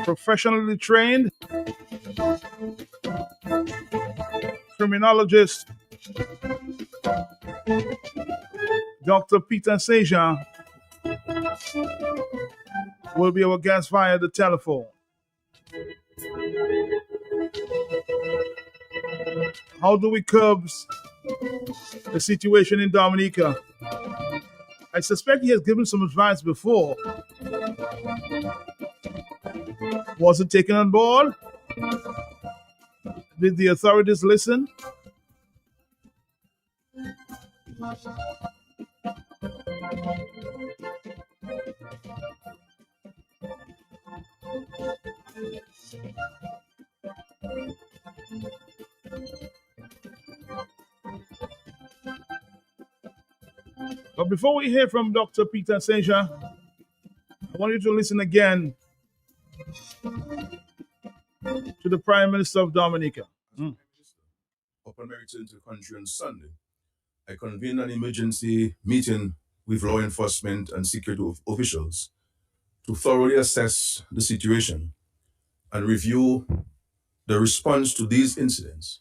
Professionally trained criminologist Dr. Peter Sejan will be our guest via the telephone. How do we curb the situation in Dominica? I suspect he has given some advice before. Was it taken on board? Did the authorities listen? But before we hear from Dr. Peter Seja, I want you to listen again to the Prime Minister of Dominica. Upon my return to the country on Sunday, I convened an emergency meeting with law enforcement and security officials to thoroughly assess the situation and review the response to these incidents.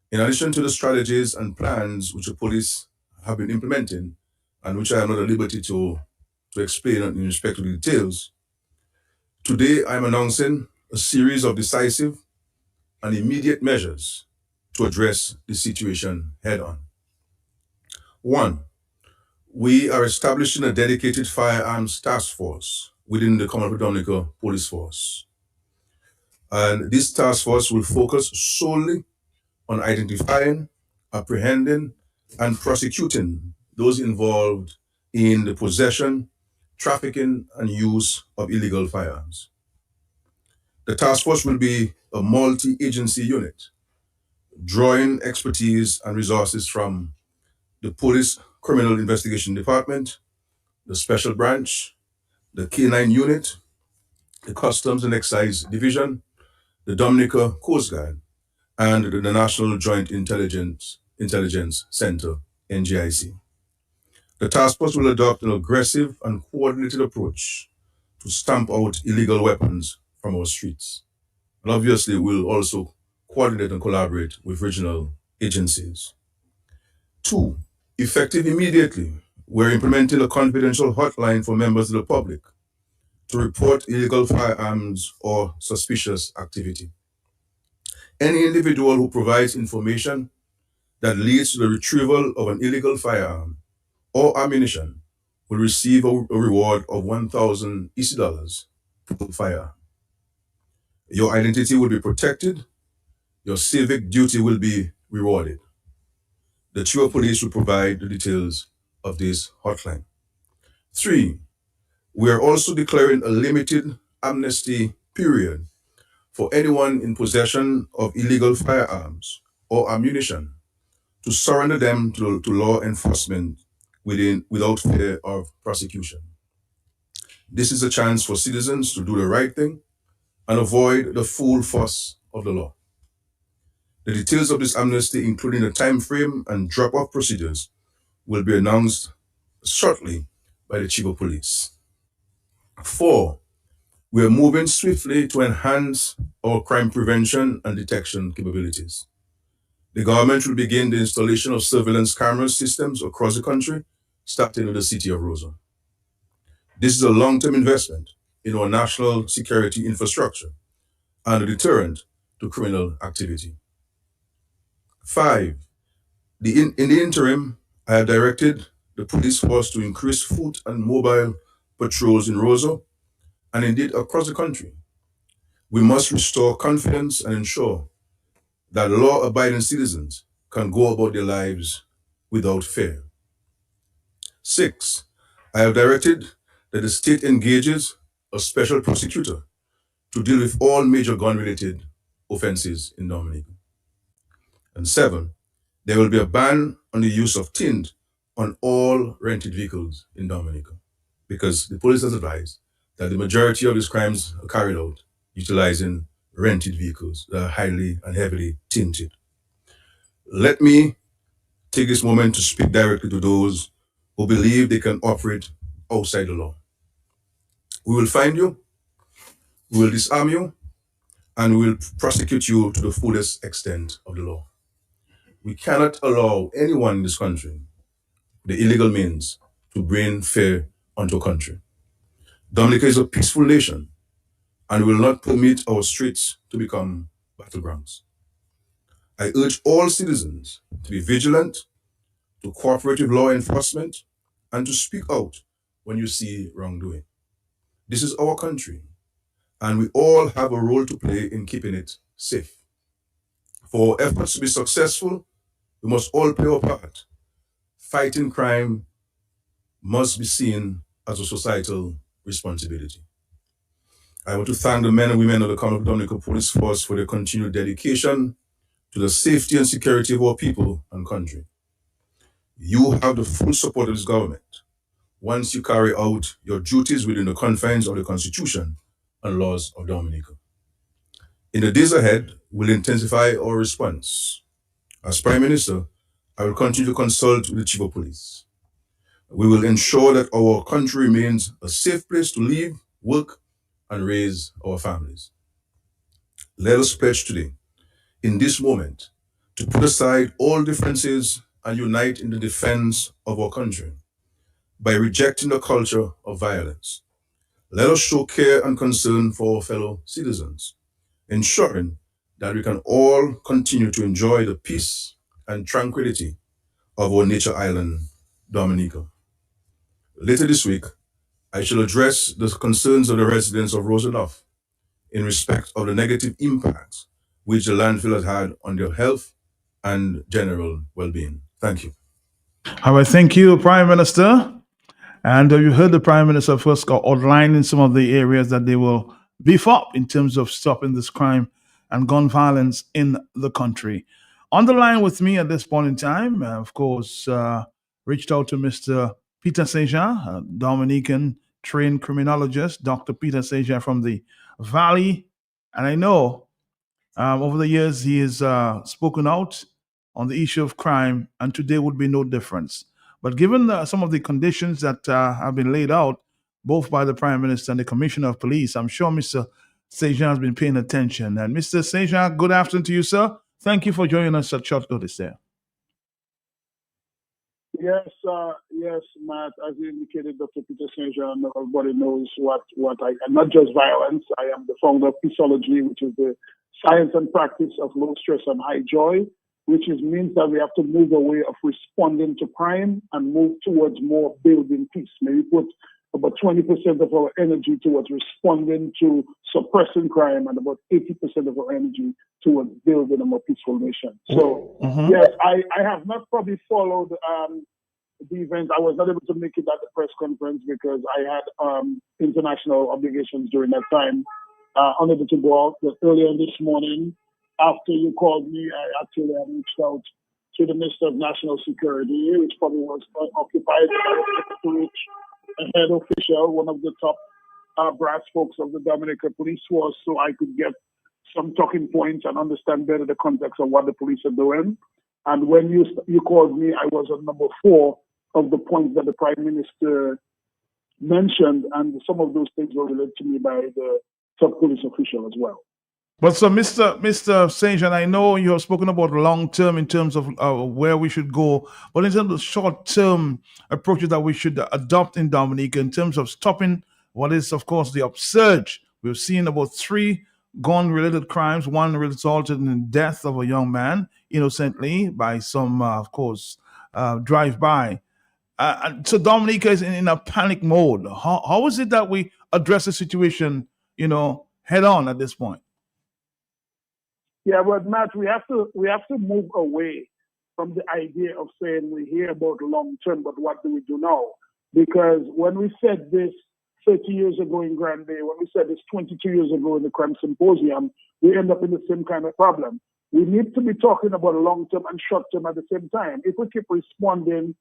In addition to the strategies and plans which the police have been implementing, and which I am not at liberty to explain in respect to the details, today I am announcing a series of decisive and immediate measures to address the situation head on. 1. We are establishing a dedicated firearms task force within the Commonwealth of Dominica Police Force. And this task force will focus solely on identifying, apprehending, and prosecuting those involved in the possession, trafficking, and use of illegal firearms. The task force will be a multi-agency unit, drawing expertise and resources from the Police Criminal Investigation Department, the Special Branch, the K9 Unit, the Customs and Excise Division, the Dominica Coast Guard, and the National Joint Intelligence Center, NJIC. The task force will adopt an aggressive and coordinated approach to stamp out illegal weapons from our streets. And obviously, we'll also coordinate and collaborate with regional agencies. 2, effective immediately, we're implementing a confidential hotline for members of the public to report illegal firearms or suspicious activity. Any individual who provides information that leads to the retrieval of an illegal firearm or ammunition will receive a reward of 1,000 EC dollars per firearm. Your identity will be protected. Your civic duty will be rewarded. The Chief of Police will provide the details of this hotline. 3, we are also declaring a limited amnesty period for anyone in possession of illegal firearms or ammunition to surrender them to law enforcement without fear of prosecution. This is a chance for citizens to do the right thing and avoid the full force of the law. The details of this amnesty, including the time frame and drop-off procedures, will be announced shortly by the Chief of Police. 4, we are moving swiftly to enhance our crime prevention and detection capabilities. The government will begin the installation of surveillance camera systems across the country, starting with the city of Roseau. This is a long-term investment in our national security infrastructure and a deterrent to criminal activity. 5, in the interim, I have directed the police force to increase foot and mobile patrols in Roseau and indeed across the country. We must restore confidence and ensure that law-abiding citizens can go about their lives without fear. 6, I have directed that the state engages a special prosecutor to deal with all major gun-related offenses in Dominica. And 7, there will be a ban on the use of tint on all rented vehicles in Dominica, because the police has advised that the majority of these crimes are carried out utilizing rented vehicles that are highly and heavily tinted. Let me take this moment to speak directly to those who believe they can operate outside the law. We will find you, we will disarm you, and we will prosecute you to the fullest extent of the law. We cannot allow anyone in this country the illegal means to bring fear onto a country. Dominica is a peaceful nation, and will not permit our streets to become battlegrounds. I urge all citizens to be vigilant, to cooperate with law enforcement, and to speak out when you see wrongdoing. This is our country, and we all have a role to play in keeping it safe. For our efforts to be successful, we must all play our part. Fighting crime must be seen as a societal responsibility. I want to thank the men and women of the Commonwealth Dominica Police Force for their continued dedication to the safety and security of our people and country. You have the full support of this government once you carry out your duties within the confines of the Constitution and laws of Dominica. In the days ahead, we'll intensify our response. As Prime Minister, I will continue to consult with the Chief of Police. We will ensure that our country remains a safe place to live, work, and raise our families. Let us pledge today, in this moment, to put aside all differences and unite in the defense of our country by rejecting the culture of violence. Let us show care and concern for our fellow citizens, ensuring that we can all continue to enjoy the peace and tranquility of our nature island, Dominica. Later this week, I shall address the concerns of the residents of Roseneuf in respect of the negative impacts which the landfill has had on their health and general well-being. Thank you. All right, thank you, Prime Minister. And you heard the Prime Minister first outlining some of the areas that they will beef up in terms of stopping this crime and gun violence in the country. On the line with me at this point in time, of course, reached out to Mr. Peter Saint-Jean, a Dominican trained criminologist, Dr. Peter Saint-Jean from the Valley. And I know over the years he has spoken out on the issue of crime, and today would be no difference. But given some of the conditions that have been laid out, both by the Prime Minister and the Commissioner of Police, I'm sure Mr. Saint-Jean has been paying attention. And Mr. Saint-Jean, good afternoon to you, sir. Thank you for joining us at short notice there. Yes, Matt. As you indicated, Dr. Peter Saint-Jean, everybody knows what I am. Not just violence. I am the founder of Peaceology, which is the science and practice of low stress and high joy, which means that we have to move away of responding to crime and move towards more building peace. Maybe put about 20% of our energy towards responding to suppressing crime and about 80% of our energy towards building a more peaceful nation. So, yes, I have not probably followed the event. I was not able to make it at the press conference because I had international obligations during that time. Unable to go out. But earlier this morning, after you called me, I actually have reached out to the Minister of National Security, which probably was occupied to reach a head official, one of the top brass folks of the Dominica Police Force, so I could get some talking points and understand better the context of what the police are doing. And when you called me, I was on number 4 of the points that the Prime Minister mentioned, and some of those things were related to me by the top police official as well. But so, Mr. Saint-Jean, I know you have spoken about long term in terms of where we should go, but in terms of short term approaches that we should adopt in Dominica, in terms of stopping what is, of course, the upsurge. We've seen about 3 gun-related crimes, one resulted in the death of a young man innocently by some, of course, drive-by. So Dominica is in a panic mode. How is it that we address the situation, head on at this point? Yeah, but Matt, we have to move away from the idea of saying we hear about long term, but what do we do now? Because when we said this 30 years ago in Grand Bay, when we said this 22 years ago in the Crime Symposium, we end up in the same kind of problem. We need to be talking about long term and short term at the same time. If we keep responding,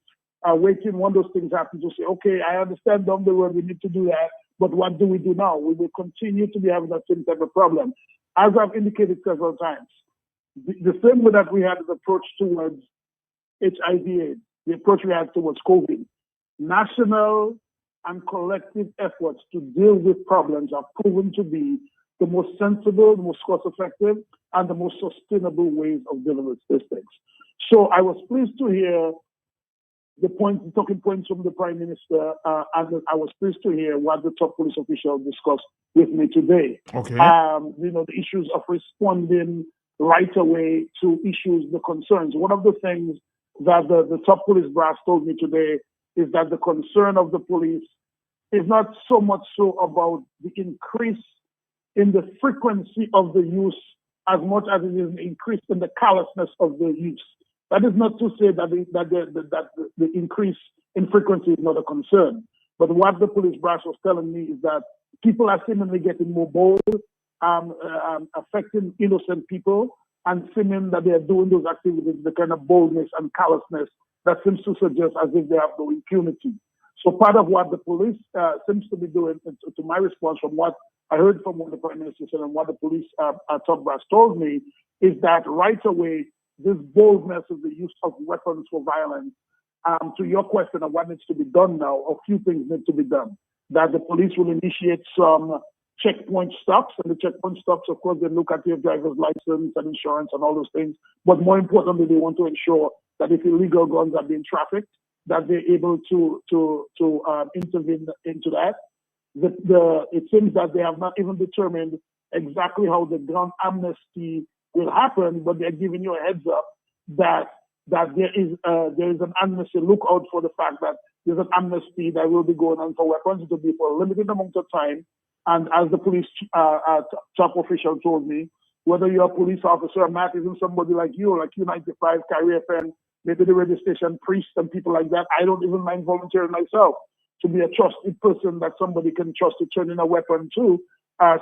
waiting when those things happen to say, okay, I understand down the road we need to do that, but what do we do now? We will continue to be having that same type of problem. As I've indicated several times, the same way that we had an approach towards HIV/AIDS, the approach we had towards COVID, national and collective efforts to deal with problems have proven to be the most sensible, the most cost-effective, and the most sustainable ways of dealing with these things. So I was pleased to hear the talking points from the Prime Minister, and I was pleased to hear what the top police official discussed with me today. Okay. The issues of responding right away to issues, the concerns. One of the things that the top police brass told me today is that the concern of the police is not so much so about the increase in the frequency of the use as much as it is an increase in the callousness of the use. That is not to say that the increase in frequency is not a concern. But what the police brass was telling me is that people are seemingly getting more bold, affecting innocent people, and seeming that they are doing those activities, the kind of boldness and callousness that seems to suggest as if they have no impunity. So part of what the police seems to be doing, to my response from what I heard from what the Prime Minister said and what the police top brass told me, is that right away, this boldness of the use of weapons for violence, to your question of what needs to be done now, a few things need to be done. That the police will initiate some checkpoint stops, and the checkpoint stops, of course, they look at your driver's license and insurance and all those things. But more importantly, they want to ensure that if illegal guns are being trafficked, that they're able to intervene into that. It seems that they have not even determined exactly how the gun amnesty will happen, but they're giving you a heads up that there is an amnesty. Look out for the fact that there's an amnesty that will be going on for weapons. It will be for a limited amount of time. And as the police top official told me, whether you're a police officer or not, even somebody like you, like Q95, Carrier FM, maybe the radio station priest and people like that, I don't even mind volunteering myself to be a trusted person that somebody can trust to turn in a weapon to,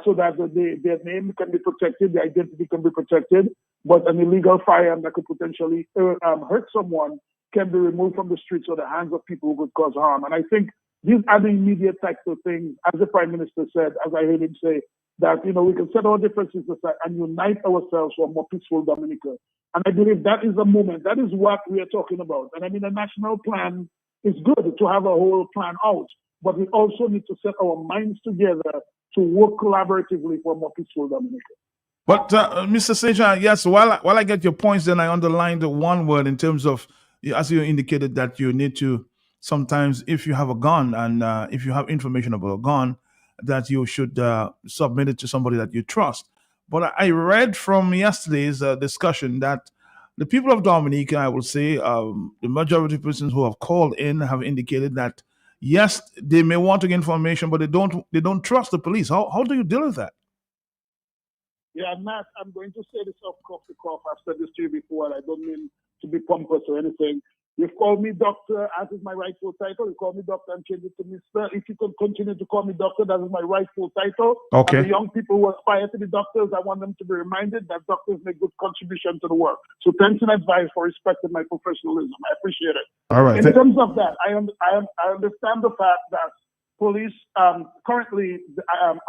so that their name can be protected, their identity can be protected, but an illegal firearm that could potentially hurt someone can be removed from the streets or the hands of people who could cause harm. And I think these are the immediate types of things, as the Prime Minister said, as I heard him say, that we can set our differences aside and unite ourselves for a more peaceful Dominica. And I believe that is the moment. That is what we are talking about. And I mean, a national plan is good to have a whole plan out, but we also need to set our minds together to work collaboratively for a more peaceful Dominica. But Mr. Sejan, yes, while I get your points, then I underlined the one word in terms of, as you indicated, that you need to sometimes, if you have a gun and if you have information about a gun, that you should submit it to somebody that you trust. But I read from yesterday's discussion that the people of Dominica, I will say, the majority of persons who have called in have indicated that yes, they may want to get information, but they don't trust the police. How do you deal with that? Yeah, Matt, I'm going to say this off the cuff. I've said this to you before, and I don't mean to be pompous or anything. You've called me doctor, as is my rightful title. You call me doctor and change it to Mr. If you could continue to call me doctor, that is my rightful title. Okay. And the young people who aspire to be doctors, I want them to be reminded that doctors make good contribution to the work. So thanks in advance for respecting my professionalism. I appreciate it. All right. In terms of that, I understand the fact that police, currently,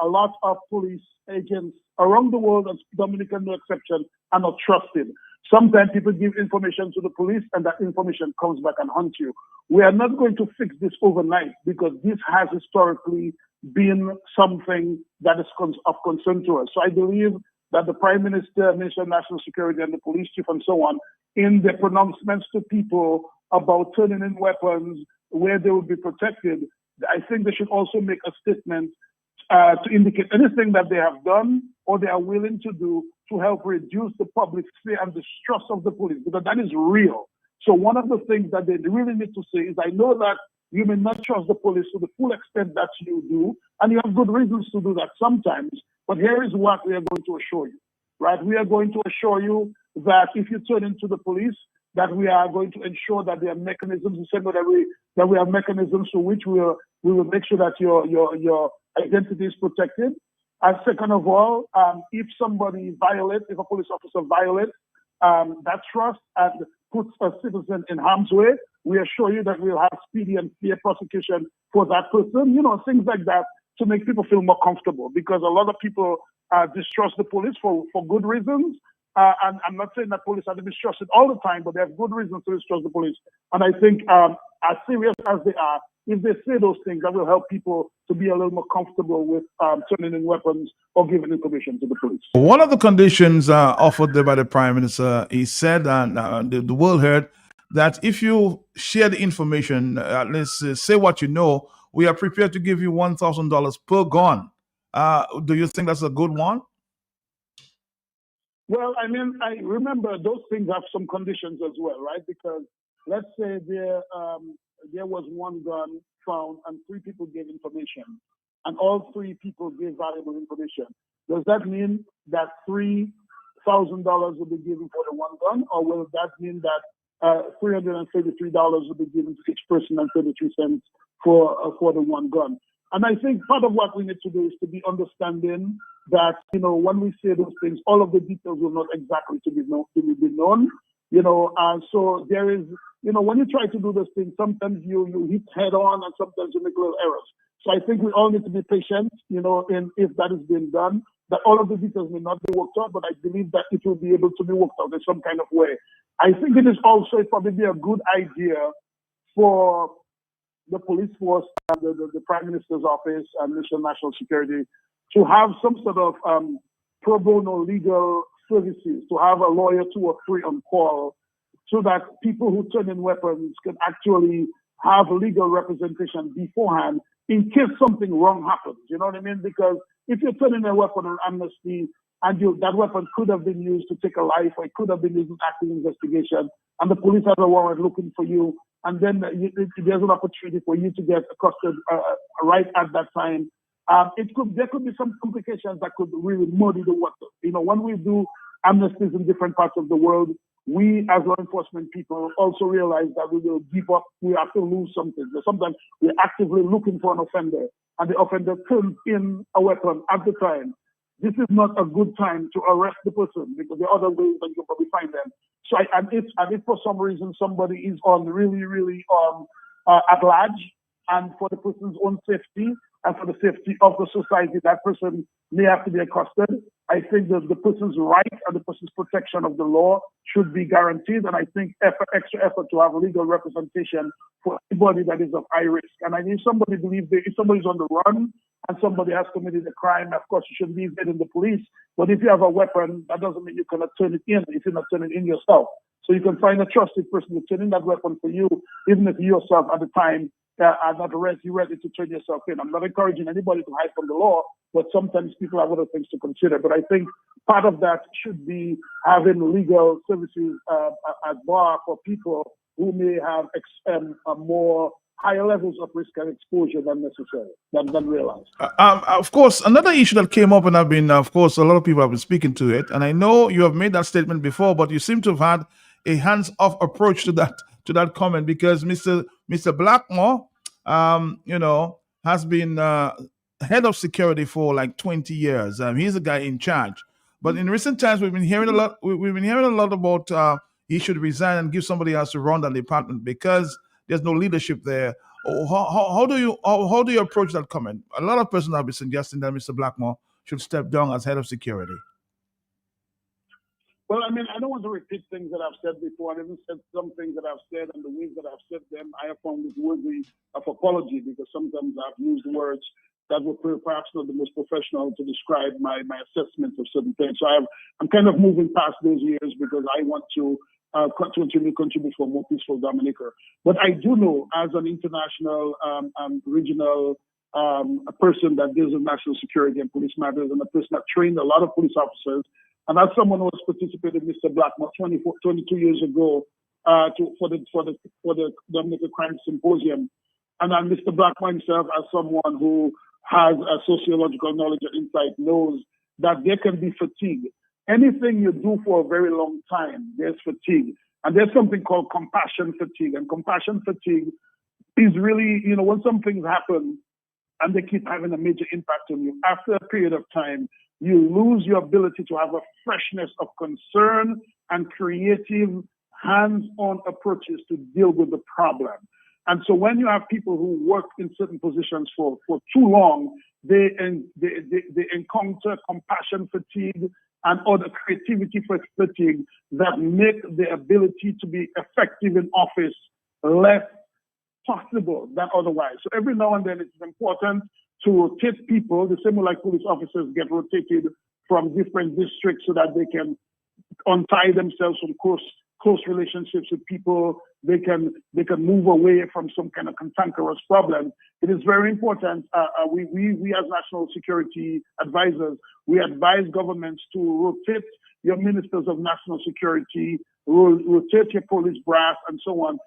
a lot of police agents around the world, and Dominica no exception, are not trusted. Sometimes people give information to the police and that information comes back and haunts you. We are not going to fix this overnight because this has historically been something that is of concern to us. So I believe that the Prime Minister, Minister of National Security, and the police chief and so on, in their pronouncements to people about turning in weapons where they will be protected, I think they should also make a statement to indicate anything that they have done or they are willing to do to help reduce the public fear and distrust of the police, because that is real. So one of the things that they really need to say is, I know that you may not trust the police to the full extent that you do, and you have good reasons to do that sometimes, but here is what we are going to assure you, right? We are going to assure you that if you turn into the police, that we are going to ensure that there are mechanisms, the same way that we have mechanisms to which we will make sure that your identity is protected. And second of all, if somebody violates, if a police officer violates that trust and puts a citizen in harm's way, we assure you that we'll have speedy and fair prosecution for that person. Things like that to make people feel more comfortable, because a lot of people distrust the police for good reasons. And I'm not saying that police are to be trusted all the time, but they have good reasons to distrust the police. And I think as serious as they are, if they say those things, that will help people to be a little more comfortable with turning in weapons or giving information to the police. One of the conditions offered there by the Prime Minister, he said, and the world heard, that if you share the information, at least say what you know, we are prepared to give you $1,000 per gun. Do you think that's a good one? Well, I mean, I remember those things have some conditions as well, right? Because let's say there was one gun found and 3 people gave information, and all 3 people gave valuable information. Does that mean that $3,000 will be given for the one gun, or will that mean that $333 will be given to each person and 33 cents for the one gun? And I think part of what we need to do is to be understanding that, when we say those things, all of the details will not exactly to be known, and so there is, when you try to do those things, sometimes you hit head on and sometimes you make little errors. So I think we all need to be patient, in if that is being done, that all of the details may not be worked out, but I believe that it will be able to be worked out in some kind of way. I think it is also probably a good idea for the police force, the Prime Minister's office, and Ministry of National Security to have some sort of pro bono legal services, to have a lawyer 2 or 3 on call, so that people who turn in weapons can actually have legal representation beforehand in case something wrong happens. You know what I mean? Because if you're turning a weapon on amnesty and that weapon could have been used to take a life, or it could have been used in active investigation, and the police have a warrant looking for you, and then there's an opportunity for you to get accosted right at that time. There could be some complications that could really muddy the water. When we do amnesties in different parts of the world, we as law enforcement people also realize that we will give up, we have to lose something. So sometimes we're actively looking for an offender, and the offender turns in a weapon at the time. This is not a good time to arrest the person, because there are other ways that you can probably find them. So, if for some reason somebody is on really at large, and for the person's own safety and for the safety of the society, that person may have to be accosted. I think that the person's right and the person's protection of the law should be guaranteed. And I think extra effort to have legal representation for anybody that is of high risk. And if somebody believes that if somebody's on the run and somebody has committed a crime, of course you should leave it in the police. But if you have a weapon, that doesn't mean you cannot turn it in if you're not turning it in yourself. So you can find a trusted person to turn in that weapon for you, even if you yourself at the time are not ready to turn yourself in. I'm not encouraging anybody to hide from the law, but sometimes people have other things to consider. But I think part of that should be having legal services at bar for people who may have more higher levels of risk and exposure than necessary, than realized. Of course, another issue that came up, and I've been, of course, a lot of people have been speaking to it, and I know you have made that statement before, but you seem to have had a hands-off approach to that comment, because Mr. Blackmore, has been head of security for like 20 years. He's the guy in charge. But in recent times, we've been hearing a lot. We've been hearing a lot about he should resign and give somebody else to run that department because there's no leadership there. How do you approach that comment? A lot of persons have been suggesting that Mr. Blackmore should step down as head of security. Well, I mean, I don't want to repeat things that I've said before. I've even said some things that I've said, and the ways that I've said them, I have found it worthy of apology, because sometimes I've used words that were perhaps not the most professional to describe my assessment of certain things. So I'm kind of moving past those years, because I want to contribute for a more peaceful Dominica. But I do know, as an international regional a person that deals with national security and police matters, and a person that trained a lot of police officers, and as someone who has participated in Mr. Blackmore 22 years ago for the Dominica Crime Symposium, and then Mr. Blackmore himself, as someone who has a sociological knowledge and insight, knows that there can be fatigue. Anything you do for a very long time, there's fatigue. And there's something called compassion fatigue. And compassion fatigue is really, when some things happen and they keep having a major impact on you, after a period of time, you lose your ability to have a freshness of concern and creative hands-on approaches to deal with the problem. And so when you have people who work in certain positions for too long, they encounter compassion fatigue and other creativity fatigue that make the ability to be effective in office less possible than otherwise. So every now and then it's important to rotate people, the same way like police officers get rotated from different districts so that they can untie themselves from close relationships with people. They can move away from some kind of cantankerous problem. It is very important. We as national security advisors, we advise governments to rotate your ministers of national security, rotate your police brass, and so on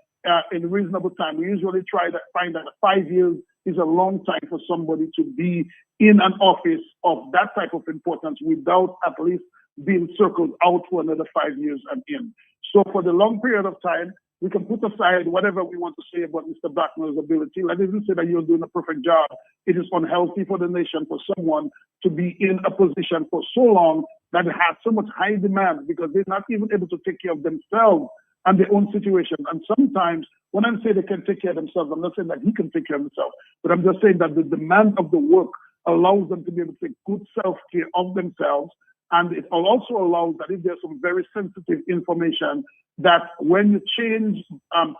in reasonable time. We usually try to find that 5 years is a long time for somebody to be in an office of that type of importance without at least being circled out for another 5 years and in. So for the long period of time, we can put aside whatever we want to say about Mr. Blackmor's ability. Let us say that you're doing a perfect job. It is unhealthy for the nation for someone to be in a position for so long that it has so much high demand because they're not even able to take care of themselves and their own situation. And sometimes when I say they can take care of themselves, I'm not saying that he can take care of himself, but I'm just saying that the demand of the work allows them to be able to take good self-care of themselves. And it also allows that if there's some very sensitive information, that when you change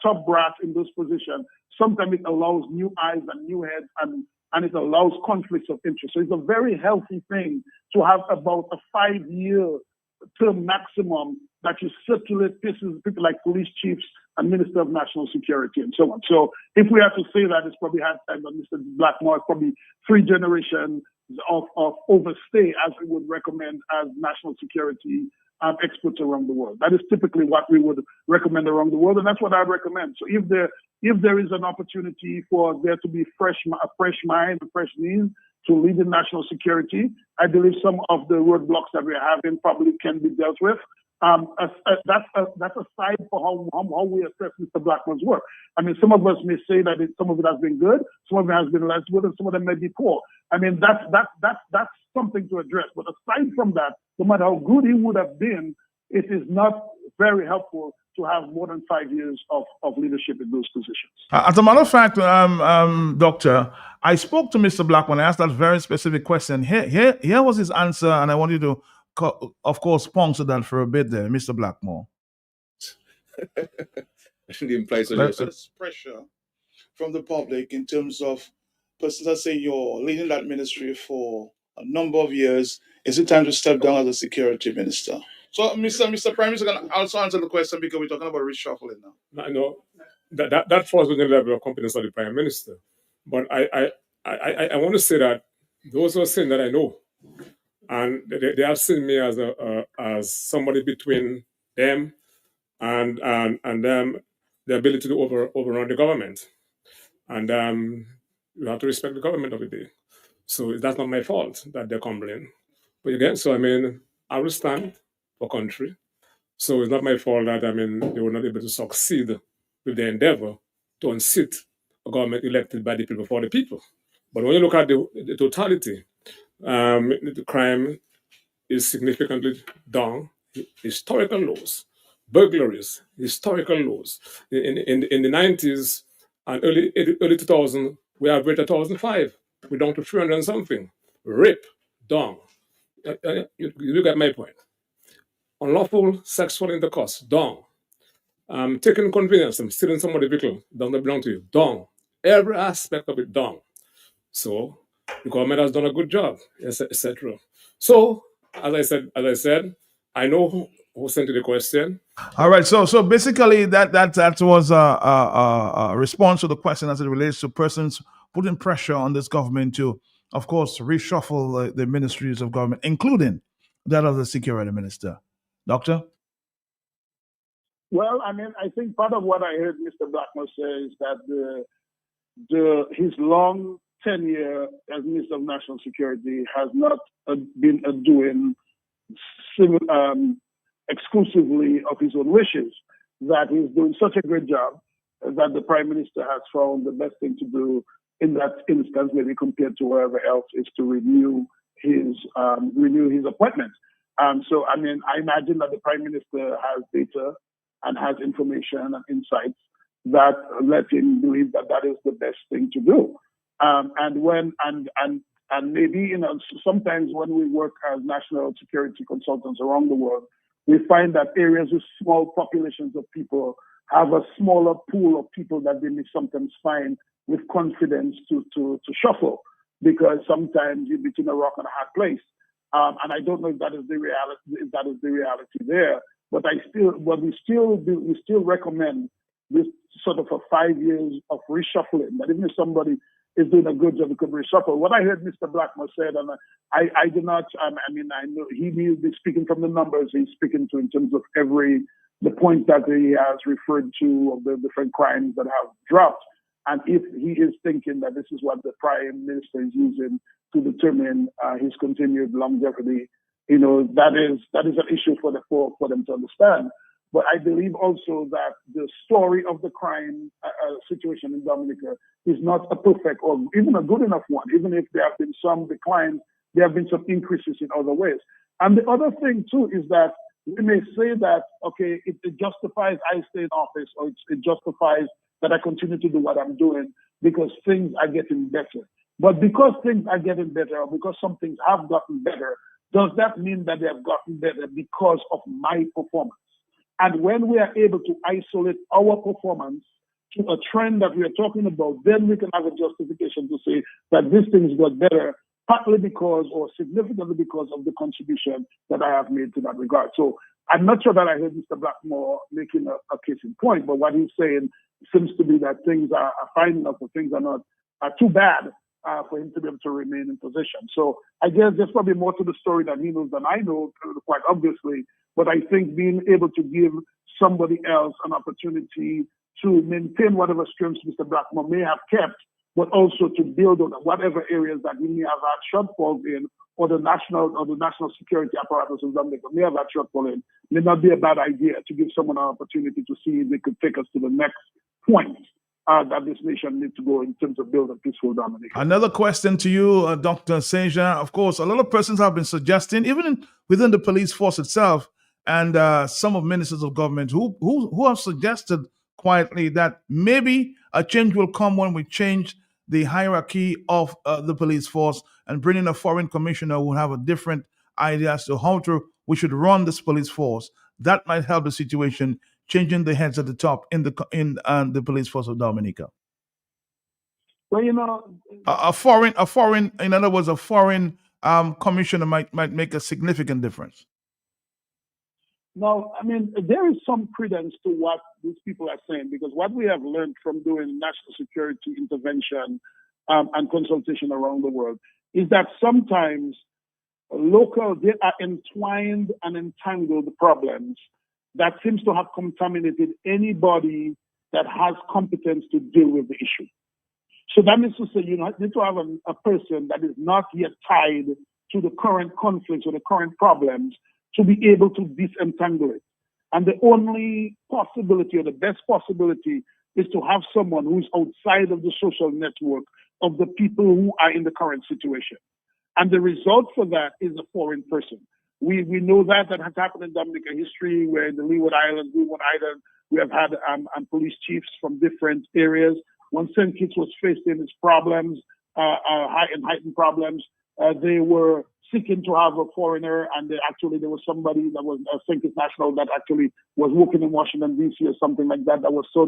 top brass in those positions, sometimes it allows new eyes and new heads, and it allows conflicts of interest. So it's a very healthy thing to have about a 5-year term maximum that you circulate people like police chiefs and Minister of National Security and so on. So if we have to say that, it's probably had time that Mr. Blackmore is probably 3 generations of overstay, as we would recommend as national security experts around the world. That is typically what we would recommend around the world, and that's what I'd recommend. So if there is an opportunity for there to be a fresh mind, a fresh means to lead in national security, I believe some of the roadblocks that we're having probably can be dealt with. That's aside for how we assess Mr. Blackmor's work. I mean, some of us may say that some of it has been good, some of it has been less good, and some of them may be poor. I mean, that's something to address. But aside from that, no matter how good he would have been, it is not very helpful to have more than 5 years of leadership in those positions. As a matter of fact, Doctor, I spoke to Mr. Blackmore. I asked that very specific question. Here was his answer, and I want you to, of course, sponsor that for a bit there, Mr. Blackmore. There's pressure from the public in terms of, let's say you're leading that ministry for a number of years. Is it time to step down as a security minister? So, Mr. Prime Minister can also answer the question because we're talking about reshuffling now. I know that falls within the level of competence of the Prime Minister. But I want to say that those who are saying that I know, and they have seen me as somebody between them and them, the ability to overrun the government. And you have to respect the government of the day. So that's not my fault that they're complaining. But again, so I mean, I will stand for country. So it's not my fault that, I mean, they were not able to succeed with their endeavor to unseat a government elected by the people for the people. But when you look at the totality, the crime is significantly down. Historical lows, burglaries, historical lows. In the 90s and early 2000, we averaged 1,005. We're down to 300 and something. Rape, down. You look at my point. Unlawful sexual intercourse, down. Taking convenience, stealing somebody's vehicle, does not belong to you, down. Every aspect of it, down. So the government has done a good job, etc. So, as I said, I know who sent you the question. All right. So basically, that was a response to the question as it relates to persons putting pressure on this government to, of course, reshuffle the ministries of government, including that of the security minister. Doctor? Well, I mean, I think part of what I heard Mr. Blackmore say is that his long tenure as Minister of National Security has not been doing exclusively of his own wishes, that he's doing such a great job that the Prime Minister has found the best thing to do in that instance, maybe compared to wherever else, is to renew his appointment. So, I mean, I imagine that the Prime Minister has data and has information and insights that let him believe that that is the best thing to do. And maybe, you know, sometimes when we work as national security consultants around the world, we find that areas with small populations of people have a smaller pool of people that they may sometimes find with confidence to shuffle, because sometimes you're between a rock and a hard place. And I don't know if that is the reality. If that is the reality there, but we still recommend this sort of a 5 years of reshuffling. That even if somebody is doing a good job, it could reshuffle. What I heard Mr. Blackmore said, and I do not. I know he will be speaking from the numbers he's speaking to in terms of the point that he has referred to of the different crimes that have dropped. And if he is thinking that this is what the Prime Minister is using to determine his continued longevity, that is an issue for them to understand. But I believe also that the story of the crime situation in Dominica is not a perfect or even a good enough one. Even if there have been some declines, there have been some increases in other ways. And the other thing too is that we may say that, okay, it justifies I stay in office, or it justifies that I continue to do what I'm doing because things are getting better. But because things are getting better, or because some things have gotten better, does that mean that they have gotten better because of my performance? And when we are able to isolate our performance to a trend that we are talking about, then we can have a justification to say that these things got better, partly because or significantly because of the contribution that I have made to that regard. So I'm not sure that I heard Mr. Blackmore making a case in point, but what he's saying seems to be that things are fine enough, or things are too bad for him to be able to remain in position. So I guess there's probably more to the story that he knows than I know, quite obviously. But I think being able to give somebody else an opportunity to maintain whatever strengths Mr. Blackmore may have kept, but also to build on whatever areas that he may have had shortfalls in, or the national security apparatus of Dominica may have had shortfall in, may not be a bad idea to give someone an opportunity to see if they could take us to the next point that this nation needs to go in terms of building peaceful Dominica. Another question to you, Dr. Seja. Of course, a lot of persons have been suggesting, even within the police force itself, and some of ministers of government who have suggested quietly that maybe a change will come when we change the hierarchy of the police force and bring in a foreign commissioner who will have a different idea as to how we should run this police force. That might help the situation, changing the heads at the top in the police force of Dominica. Well, A foreign, in other words, a foreign commissioner might make a significant difference. No, there is some credence to what these people are saying, because what we have learned from doing national security intervention and consultation around the world is that sometimes they are entwined and entangled problems that seems to have contaminated anybody that has competence to deal with the issue. So that means to say you need to have a person that is not yet tied to the current conflicts or the current problems to be able to disentangle it. And the only possibility, or the best possibility, is to have someone who's outside of the social network of the people who are in the current situation. And the result for that is a foreign person. We know that has happened in Dominica history, where in the Leeward Islands, we have had police chiefs from different areas. When St. Kitts was facing its problems, heightened problems, they were seeking to have a foreigner, and there was somebody that was a St. Kitts national that actually was working in Washington, D.C. or something like that was so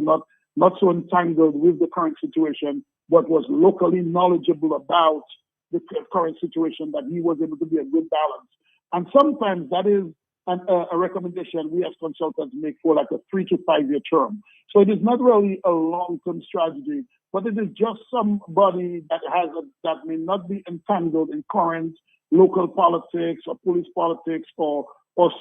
not so entangled with the current situation, but was locally knowledgeable about the current situation, that he was able to be a good balance. And sometimes that is a recommendation we as consultants make for like a 3 to 5 year term. So it is not really a long-term strategy, but it is just somebody that may not be entangled in current local politics or police politics or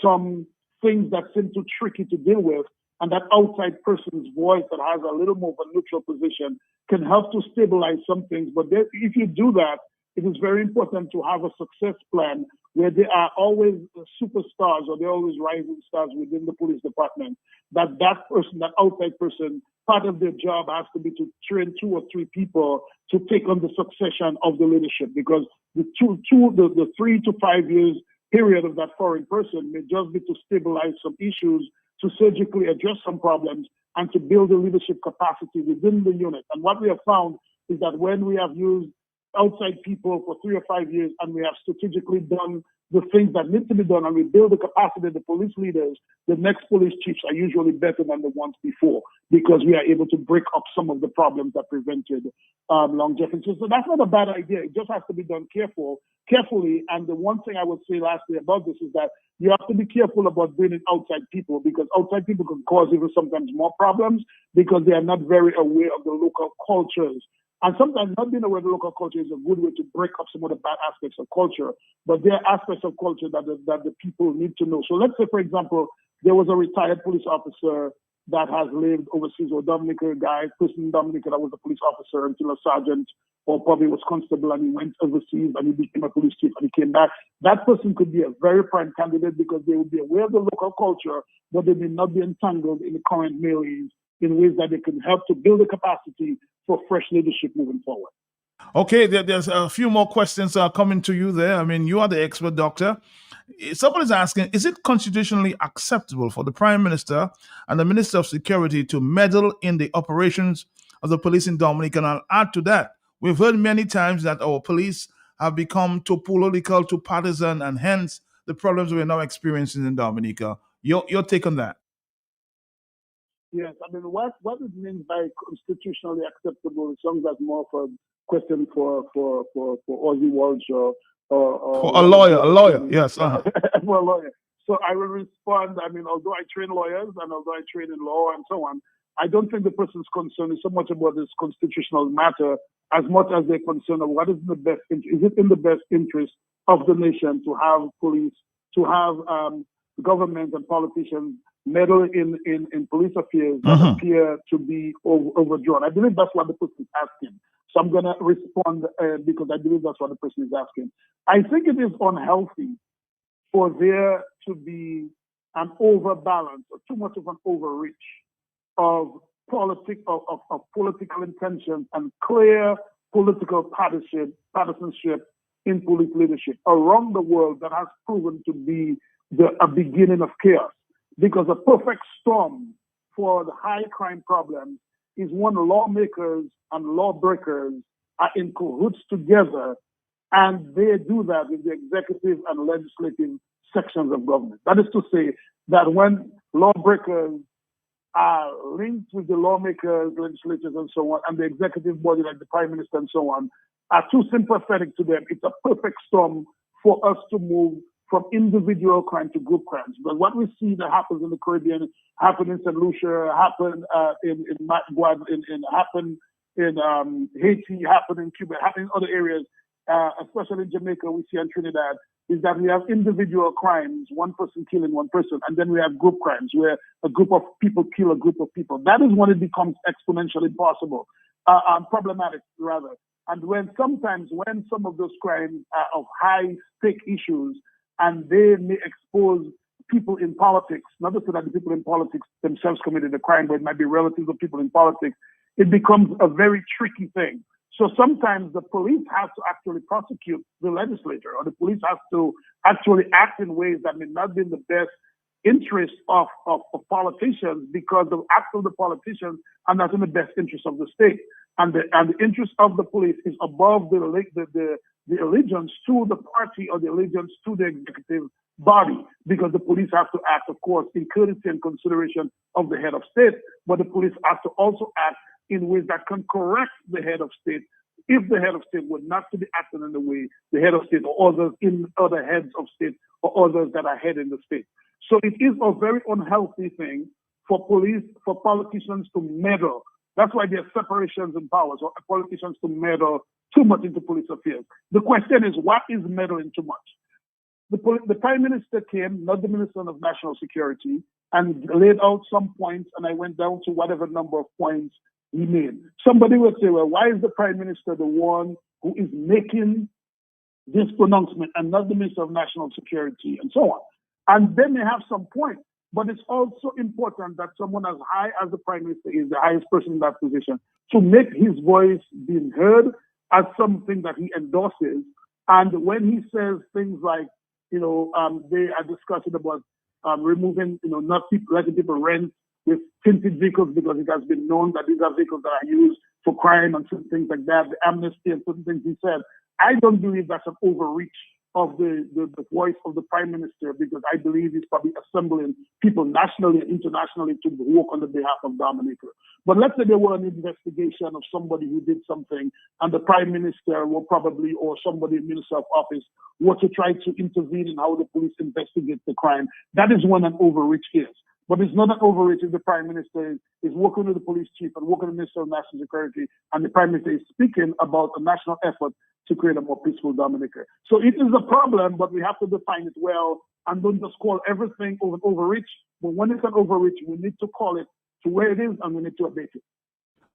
some things that seem too tricky to deal with, and that outside person's voice that has a little more of a neutral position can help to stabilize some things. But if you do that, it is very important to have a success plan where there are always superstars, or there are always rising stars within the police department. That person, that outside person, part of their job has to be to train 2 or 3 people to take on the succession of the leadership, because the 3 to 5 years period of that foreign person may just be to stabilize some issues, to surgically address some problems, and to build a leadership capacity within the unit. And what we have found is that when we have used outside people for 3 or 5 years, and we have strategically done the things that need to be done, and we build the capacity of the police leaders, the next police chiefs are usually better than the ones before, because we are able to break up some of the problems that prevented longevity. So that's not a bad idea. It just has to be done carefully. And the one thing I would say lastly about this is that you have to be careful about bringing outside people, because outside people can cause even sometimes more problems because they are not very aware of the local cultures. And sometimes not being aware of the local culture is a good way to break up some of the bad aspects of culture. But there are aspects of culture that the people need to know. So let's say, for example, there was a retired police officer that has lived overseas, or Dominica guy, Christian Dominica, that was a police officer until a sergeant or probably was constable, and he went overseas and he became a police chief and he came back. That person could be a very prime candidate because they would be aware of the local culture, but they may not be entangled in the current melees in ways that they can help to build the capacity for fresh leadership moving forward. Okay, there's a few more questions coming to you there. I mean, you are the expert, doctor. Somebody's asking, is it constitutionally acceptable for the Prime Minister and the Minister of Security to meddle in the operations of the police in Dominica? And I'll add to that, we've heard many times that our police have become too political, too partisan, and hence the problems we're now experiencing in Dominica. Your take on that? Yes, I mean, what it means by constitutionally acceptable sounds like more of a question for Ozzy Walsh or For a lawyer, yes. For a lawyer. So I will respond. I mean, although I train lawyers and although I train in law and so on, I don't think the person's concern is so much about this constitutional matter as much as they're concerned of what is in the best interest. Is it in the best interest of the nation to have police, to have government and politicians meddle in police affairs that appear to be overdrawn? I believe that's what the person is asking. So I'm going to respond because I believe that's what the person is asking. I think it is unhealthy for there to be an overbalance or too much of an overreach of political intentions and clear political partisanship in police leadership around the world that has proven to be a beginning of chaos. Because a perfect storm for the high crime problem is when lawmakers and lawbreakers are in cahoots together, and they do that with the executive and legislative sections of government. That is to say that when lawbreakers are linked with the lawmakers, legislators, and so on, and the executive body like the Prime Minister and so on, are too sympathetic to them, it's a perfect storm for us to move from individual crime to group crimes. But what we see that happens in the Caribbean, happen in St. Lucia, happen in happen in Haiti, happen in Cuba, happen in other areas, especially in Jamaica, we see in Trinidad, is that we have individual crimes, one person killing one person, and then we have group crimes where a group of people kill a group of people. That is when it becomes exponentially problematic, rather. And when some of those crimes are of high stake issues, and they may expose people in politics, not just that the people in politics themselves committed a crime, but it might be relatives of people in politics, it becomes a very tricky thing. So sometimes the police has to actually prosecute the legislature, or the police has to actually act in ways that may not be in the best interest of politicians, because the acts of the politicians are not in the best interest of the state. And the interest of the police is above the allegiance to the party or the allegiance to the executive body, because the police have to act, of course, in courtesy and consideration of the head of state, but the police have to also act in ways that can correct the head of state if the head of state were not to be acting in the way the head of state or others in other heads of state or others that are heading the state. So it is a very unhealthy thing for politicians to meddle. That's why there are separations in powers, or politicians to meddle too much into police affairs. The question is, what is meddling too much? The Prime Minister came, not the Minister of National Security, and laid out some points, and I went down to whatever number of points he made. Somebody would say, well, why is the Prime Minister the one who is making this pronouncement and not the Minister of National Security, and so on? And they may have some point, but it's also important that someone as high as the Prime Minister is, the highest person in that position, to make his voice being heard as something that he endorses. And when he says things like, they are discussing about removing, not letting people rent with tinted vehicles, because it has been known that these are vehicles that are used for crime and certain things like that, the amnesty and certain things he said. I don't believe that's an overreach of the voice of the Prime Minister, because I believe he's probably assembling people nationally and internationally to work on the behalf of Dominica. But let's say there were an investigation of somebody who did something, and the Prime Minister will probably, or somebody in Minister of Office, were to try to intervene in how the police investigate the crime. That is when an overreach is. But it's not an overreach if the Prime Minister is working with the police chief and working with the Minister of National Security, and the Prime Minister is speaking about a national effort to create a more peaceful Dominica. So it is a problem, but we have to define it well and don't just call everything overreach. But when it's an overreach, we need to call it to where it is, and we need to abate it.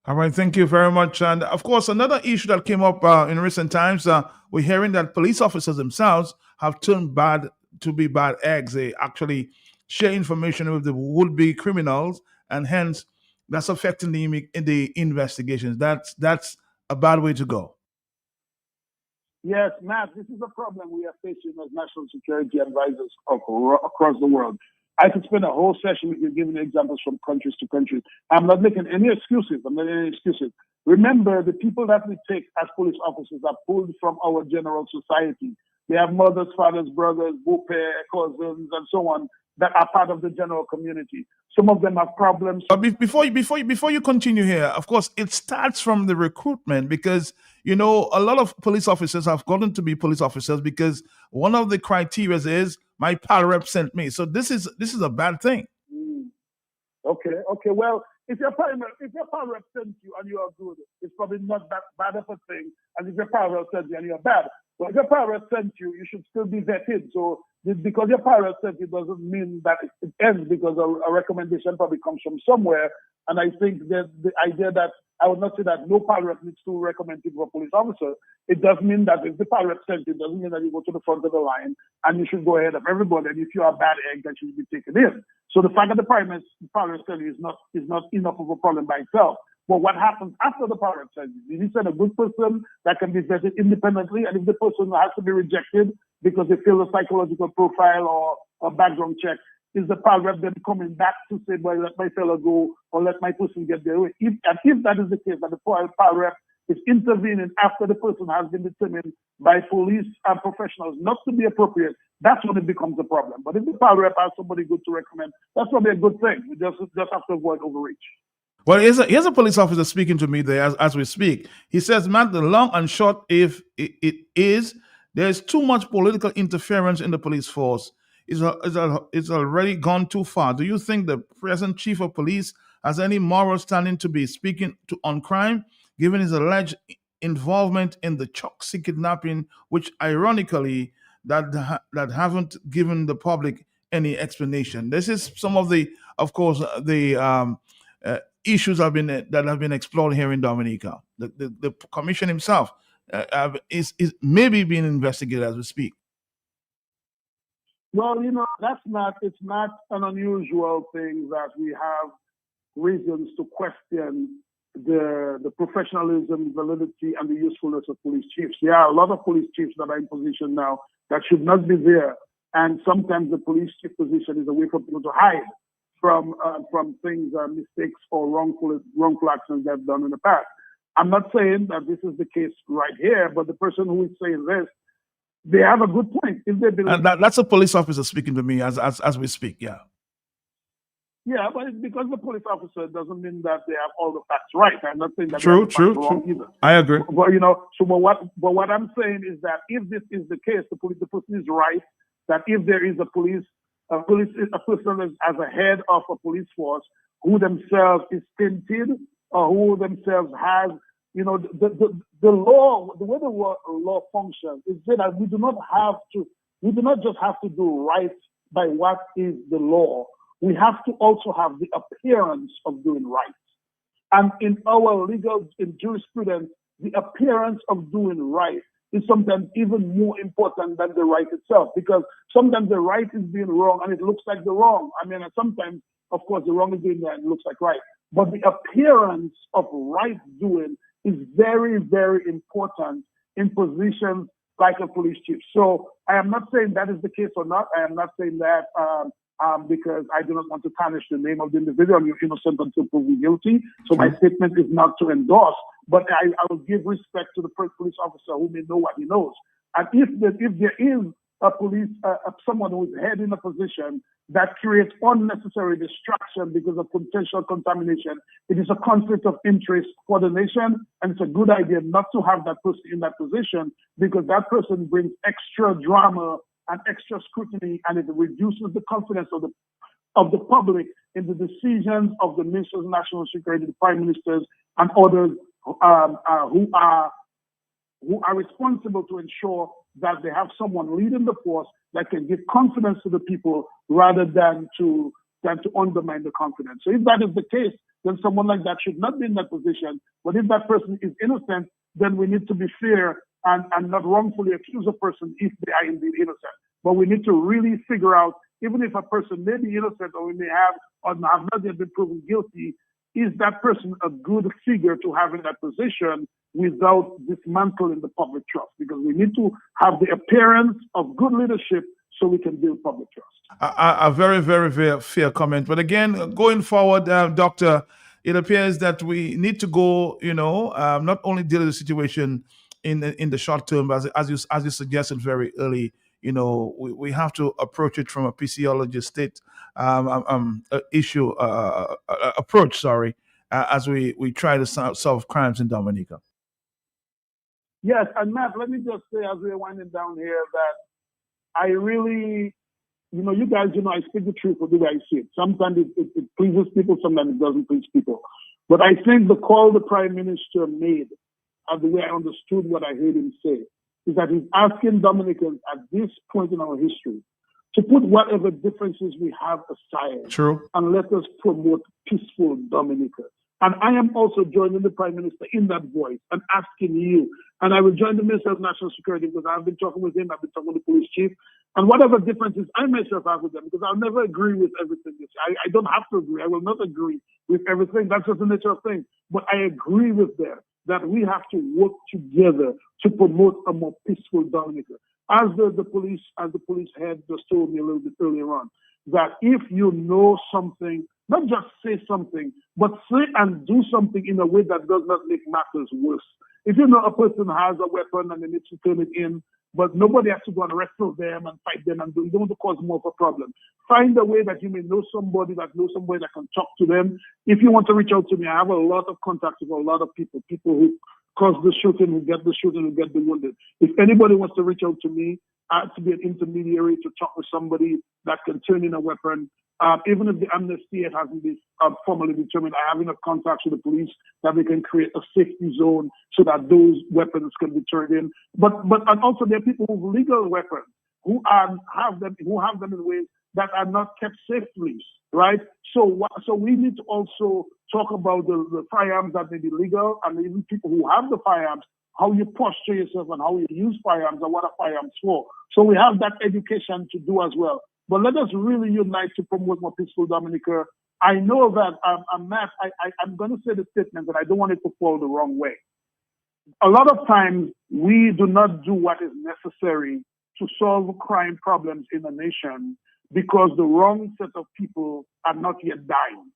All right, thank you very much. And of course, another issue that came up in recent times, we're hearing that police officers themselves have turned bad eggs. They actually share information with the would-be criminals, and hence that's affecting the investigations. That's a bad way to go. Yes, Matt, this is a problem we are facing as national security advisors across the world. I could spend a whole session with you giving examples from countries to countries. I'm not making any excuses. Remember, the people that we take as police officers are pulled from our general society. They have mothers, fathers, brothers, cousins, and so on that are part of the general community. Some of them have problems. But before you continue here, of course, it starts from the recruitment, because a lot of police officers have gotten to be police officers because one of the criteria is my pal rep sent me. So this is a bad thing. Okay. Well, if your pal rep sent you and you are good, it's probably not that bad of a thing. And if your pal rep sent you and you are bad, but if your pal rep sent you, you should still be vetted. So because your pal rep sent you doesn't mean that it ends, because a recommendation probably comes from somewhere. And I think that the idea that I would not say that no pal rep needs to recommend people for police officer. It does mean that if the pal rep sent you, it doesn't mean that you go to the front of the line and you should go ahead of everybody. And if you are a bad egg, that should be taken in. So the fact that the pal rep sent you is not enough of a problem by itself. But what happens after the pal rep sent you? You send a good person that can be vetted independently, and if the person has to be rejected because they fail a psychological profile or a background check, is the pal rep then coming back to say, well, let my fellow go, or let my person get their way? If that is the case, that the pal rep is intervening after the person has been determined by police and professionals not to be appropriate, that's when it becomes a problem. But if the pal rep has somebody good to recommend, that's probably a good thing. We just have to avoid overreach. Well, here's a police officer speaking to me there as we speak. He says, "Matt, the long and short, if it is, there's too much political interference in the police force. It's already gone too far. Do you think the present chief of police has any moral standing to be speaking on crime, given his alleged involvement in the Choksi kidnapping, which ironically that haven't given the public any explanation?" This is some of the, of course, the issues that have been explored here in Dominica. The commission himself is maybe being investigated as we speak. Well, it's not an unusual thing that we have reasons to question the professionalism, validity, and the usefulness of police chiefs. There are a lot of police chiefs that are in position now that should not be there. And sometimes the police chief position is a way for people to hide from things, mistakes, or wrongful actions they've done in the past. I'm not saying that this is the case right here, but the person who is saying this, they have a good point. If they believe, and that's a police officer speaking to me as we speak. Yeah. Yeah, but it's because the police officer doesn't mean that they have all the facts right. I'm not saying that true. Either. I agree. But what I'm saying is that if this is the case, the person is right. That if there is a person as a head of a police force who themselves is tainted or who themselves has, the law, the way the law functions is that we do not just have to do right by what is the law. We have to also have the appearance of doing right. And in our in jurisprudence, the appearance of doing right is sometimes even more important than the right itself, because sometimes the right is being wrong and it looks like the wrong. I mean, sometimes, of course, the wrong is doing that and it looks like right. But the appearance of right doing is very, very important in positions like a police chief. So I am not saying that is the case or not. I am not saying that because I do not want to tarnish the name of the individual. You're innocent until proven guilty. So my statement is not to endorse, but I will give respect to the police officer who may know what he knows. And if there is a police, someone who is heading a position that creates unnecessary distraction because of potential contamination, it is a conflict of interest for the nation, and it's a good idea not to have that person in that position, because that person brings extra drama and extra scrutiny, and it reduces the confidence of the public in the decisions of the ministers of national security, the prime ministers, and others who are responsible to ensure that they have someone leading the force that can give confidence to the people rather than to undermine the confidence. So if that is the case, then someone like that should not be in that position. But if that person is innocent, then we need to be fair and not wrongfully accuse a person if they are indeed innocent. But we need to really figure out, even if a person may be innocent or we may have or have not yet been proven guilty, is that person a good figure to have in that position without dismantling the public trust? Because we need to have the appearance of good leadership so we can build public trust. A very, very, very fair comment. But again, going forward, Doctor, it appears that we need to go, not only deal with the situation in the short term, but as you suggested very early, we have to approach it from a physiology state approach. As we try to solve crimes in Dominica. Yes, and Matt, let me just say as we're winding down here that I really, you guys, I speak the truth for the way I see it. Sometimes it pleases people, sometimes it doesn't please people. But I think the call the Prime Minister made, and the way I understood what I heard him say, is that he's asking Dominicans at this point in our history to put whatever differences we have aside. True. And let us promote peaceful Dominica. And I am also joining the Prime Minister in that voice and asking you, and I will join the Minister of National Security because I've been talking with him, I've been talking with the police chief, and whatever differences I myself have with them, because I'll never agree with everything. I don't have to agree. I will not agree with everything. That's just the nature of things. But I agree with them that we have to work together to promote a more peaceful Dominica. As the police head just told me a little bit earlier on, that if you know something, not just say something, but say and do something in a way that does not make matters worse. If you know a person has a weapon and they need to turn it in, but nobody has to go and wrestle them and fight them and you don't want to cause more of a problem. Find a way that you may know somebody that can talk to them. If you want to reach out to me, I have a lot of contacts with a lot of people who cause the shooting, who get the shooting, who get the wounded. If anybody wants to reach out to me, I have to be an intermediary to talk with somebody that can turn in a weapon. Even if the amnesty hasn't been formally determined, I have enough contacts with the police that we can create a safety zone so that those weapons can be turned in. And also there are people with legal weapons who have them in ways that are not kept safely, right? So we need to also talk about the firearms that may be legal, and even people who have the firearms, how you posture yourself and how you use firearms and what are firearms for. So we have that education to do as well. But let us really unite to promote more peaceful Dominica. I know that, Matt, I'm going to say the statement, but I don't want it to fall the wrong way. A lot of times, we do not do what is necessary to solve crime problems in a nation because the wrong set of people are not yet dying,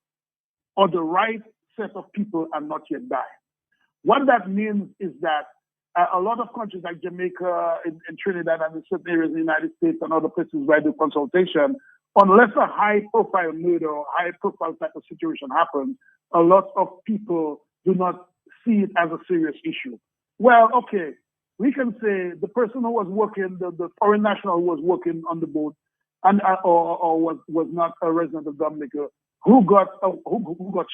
or the right set of people are not yet dying. What that means is that a lot of countries like Jamaica, in Trinidad, and in certain areas in the United States and other places where I do consultation, unless a high-profile murder or high-profile type of situation happens, a lot of people do not see it as a serious issue. Well, okay, we can say the person who was working, the foreign national who was working on the boat, and or was not a resident of Dominica, who got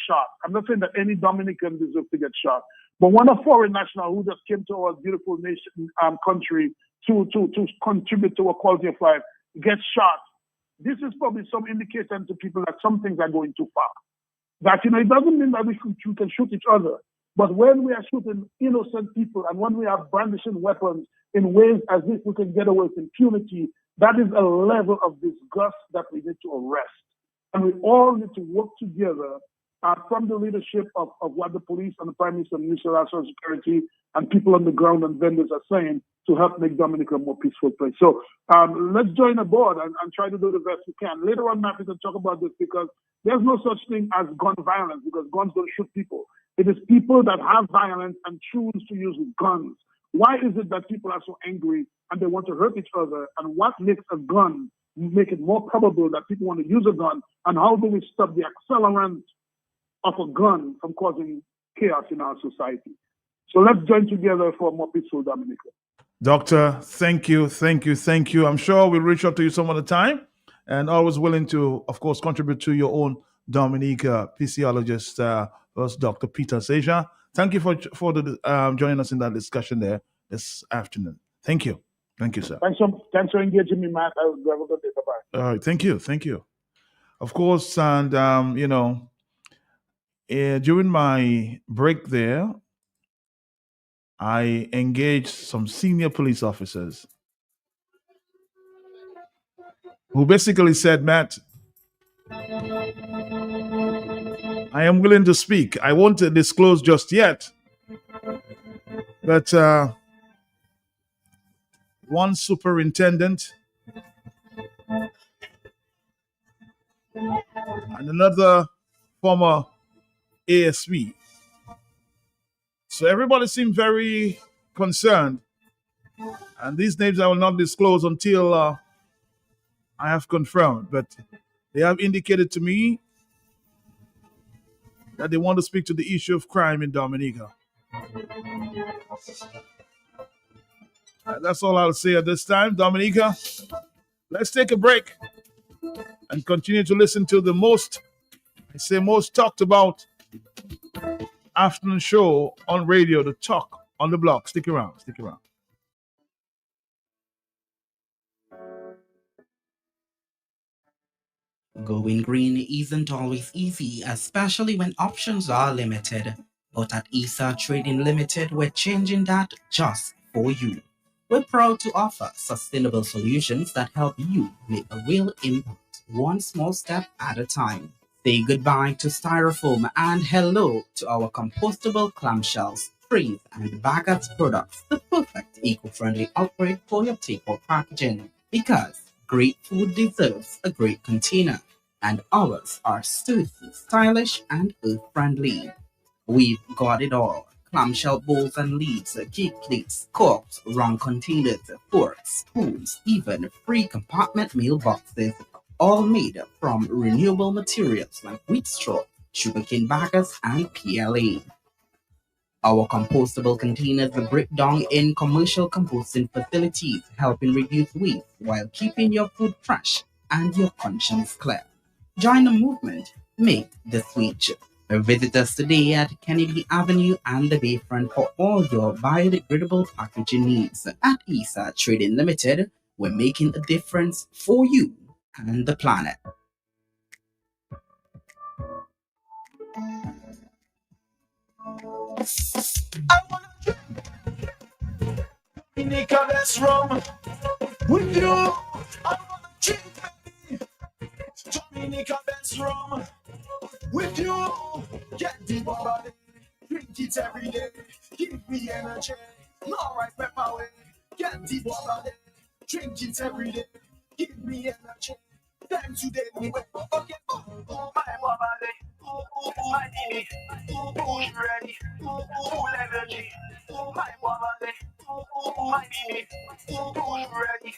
shot. I'm not saying that any Dominican deserves to get shot, but when a foreign national who just came to our beautiful nation, country to contribute to a quality of life gets shot, this is probably some indication to people that some things are going too far. That, it doesn't mean that we can shoot each other, but when we are shooting innocent people and when we are brandishing weapons in ways as if we can get away with impunity, that is a level of disgust that we need to arrest. And we all need to work together from the leadership of what the police and the Prime Minister and Minister of National Security and people on the ground and vendors are saying to help make Dominica a more peaceful place. So let's join the board and try to do the best we can. Later on, Matt, we can talk about this because there's no such thing as gun violence because guns don't shoot people. It is people that have violence and choose to use guns. Why is it that people are so angry and they want to hurt each other? And what makes a gun make it more probable that people want to use a gun? And how do we stop the accelerant of a gun from causing chaos in our society? So let's join together for a more peaceful Dominica. Doctor, thank you. I'm sure we'll reach out to you some other time, and always willing to, of course, contribute to your own Dominica PCologist, first Dr. Peter Seja. Thank you for joining us in that discussion there this afternoon. Thank you, sir. Thanks for engaging me, Matt. I will have a good day. Bye-bye. All right, thank you. Of course, and during my break there, I engaged some senior police officers who basically said, Matt, I am willing to speak. I won't disclose just yet, but one superintendent and another former ASP. So everybody seemed very concerned. And these names I will not disclose until I have confirmed. But they have indicated to me that they want to speak to the issue of crime in Dominica. That's all I'll say at this time. Dominica, let's take a break and continue to listen to the most talked about afternoon show on radio, The Talk on the Block. Stick around. Going green isn't always easy, especially when options are limited. But at ESA Trading Limited, we're changing that just for you. We're proud to offer sustainable solutions that help you make a real impact, one small step at a time. Say goodbye to styrofoam and hello to our compostable clamshells, trays, and baggers products, the perfect eco-friendly upgrade for your takeout packaging. Because great food deserves a great container, and ours are sturdy, stylish, and earth-friendly. We've got it all. Clamshell bowls and lids, cake plates, corks, round containers, forks, spoons, even free compartment meal boxes, all made from renewable materials like wheat straw, sugarcane baggers, and PLA. Our compostable containers break down in commercial composting facilities, helping reduce waste while keeping your food fresh and your conscience clear. Join the movement. Make the switch. Visit us today at Kennedy Avenue and the Bayfront for all your biodegradable packaging needs. At ESA Trading Limited, we're making a difference for you and the planet. I wanna drink Dominica, that's rum with you. I wanna drink Dominica, that's rum with you. Get the body, drink it every day. Give me energy, no right pepper way. Get the body, drink it every day. Give me energy. Time to date me with okay. My body, my knee, ready, full energy. My body, my knee, ready,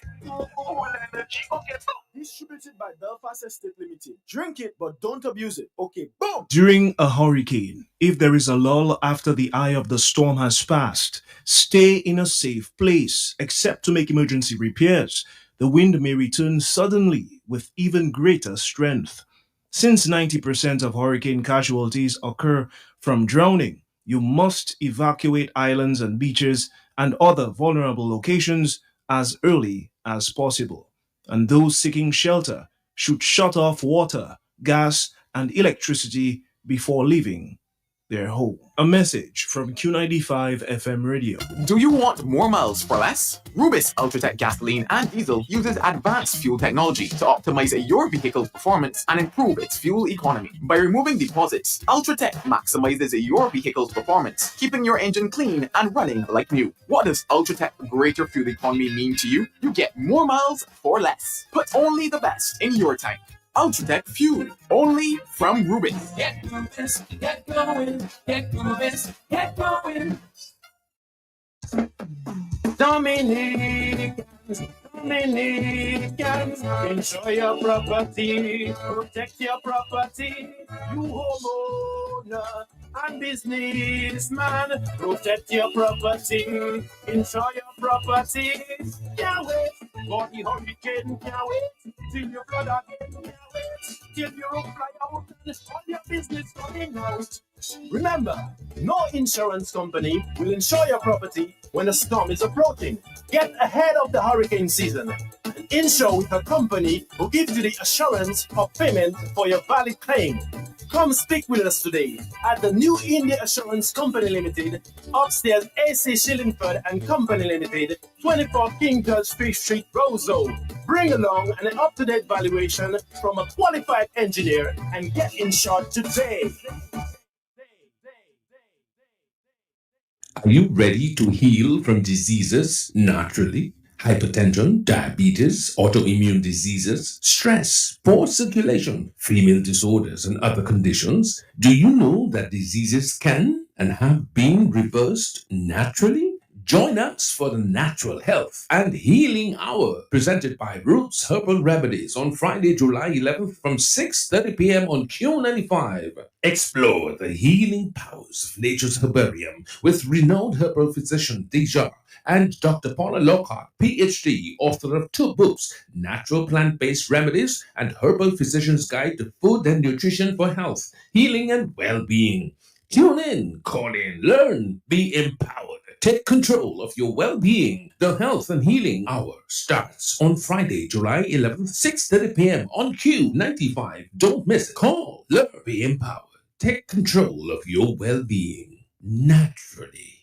full energy. Okay, distributed by Belfast Estate Limited. Drink it, but don't abuse it. Okay, boom. During a hurricane, if there is a lull after the eye of the storm has passed, stay in a safe place, except to make emergency repairs. The wind may return suddenly with even greater strength. Since 90% of hurricane casualties occur from drowning, you must evacuate islands and beaches and other vulnerable locations as early as possible. And those seeking shelter should shut off water, gas, and electricity before leaving their home. A message from Q95 FM Radio. Do you want more miles for less? Rubis Ultratech Gasoline and Diesel uses advanced fuel technology to optimize your vehicle's performance and improve its fuel economy. By removing deposits, Ultratech maximizes your vehicle's performance, keeping your engine clean and running like new. What does Ultratech greater fuel economy mean to you? You get more miles for less. Put only the best in your tank. Ultratech Fuel, only from Rubis. Get Rubis, get going, get Rubis, get going. Dominicans, enjoy your property, protect your property. You homeowner and businessman, protect your property, enjoy your property. Can't wait for the hurricane, can't wait till you flood again, can't wait till your roof fly out and all your business coming out. Remember, no insurance company will insure your property when a storm is approaching. Get ahead of the hurricane season and insure with a company who gives you the assurance of payment for your valid claim. Come speak with us today at the New India Assurance Company Limited, upstairs AC Shillingford and Company Limited, 24 King George Street, Roseau. Bring along an up-to-date valuation from a qualified engineer and get insured today. Are you ready to heal from diseases naturally? Hypertension, diabetes, autoimmune diseases, stress, poor circulation, female disorders, and other conditions? Do you know that diseases can and have been reversed naturally? Join us for the Natural Health and Healing Hour presented by Roots Herbal Remedies on Friday, July 11th from 6:30 p.m. on Q95. Explore the healing powers of nature's herbarium with renowned herbal physician Deja and Dr. Paula Lockhart, PhD, author of 2 books, Natural Plant-Based Remedies and Herbal Physician's Guide to Food and Nutrition for Health, Healing and Well-Being. Tune in, call in, learn, be empowered. Take control of your well-being. The Health and Healing Hour starts on Friday, July 11th, 6:30 p.m. on Q95. Don't miss it. Call, learn, be empowered. Take control of your well-being naturally.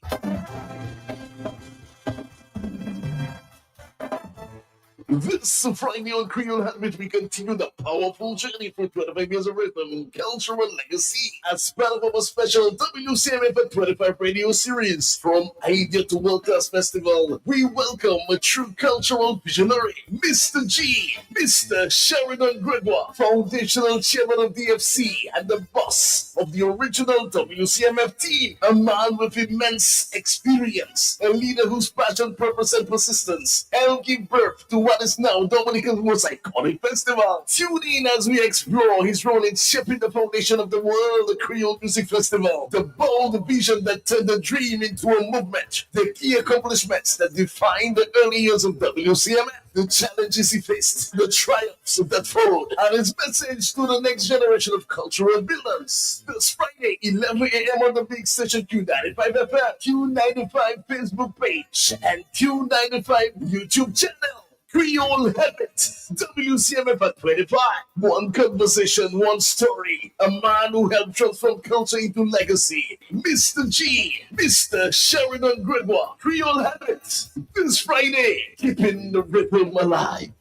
This Friday on Creole Habit, we continue the powerful journey for 25 years of rhythm, cultural legacy as part of our special WCMF at 25 radio series. From Idea to World Class Festival, we welcome a true cultural visionary, Mr. G, Mr. Sheridan Gregoire, foundational chairman of DFC and the boss of the original WCMF team, a man with immense experience, a leader whose passion, purpose, and persistence help give birth to what is now Dominica's most iconic festival. Tune in as we explore his role in shaping the foundation of the World Creole Music Festival, the bold vision that turned a dream into a movement, the key accomplishments that defined the early years of WCMF, the challenges he faced, the triumphs that followed, and his message to the next generation of cultural builders. This Friday, 11 a.m. on the big station Q95 FM, Q95 Facebook page, and Q95 YouTube channel. Creole Habit, WCMF at 25. One conversation, one story. A man who helped transform culture into legacy. Mr. G, Mr. Sheridan Gregoire. Creole Habit, this Friday, keeping the rhythm alive.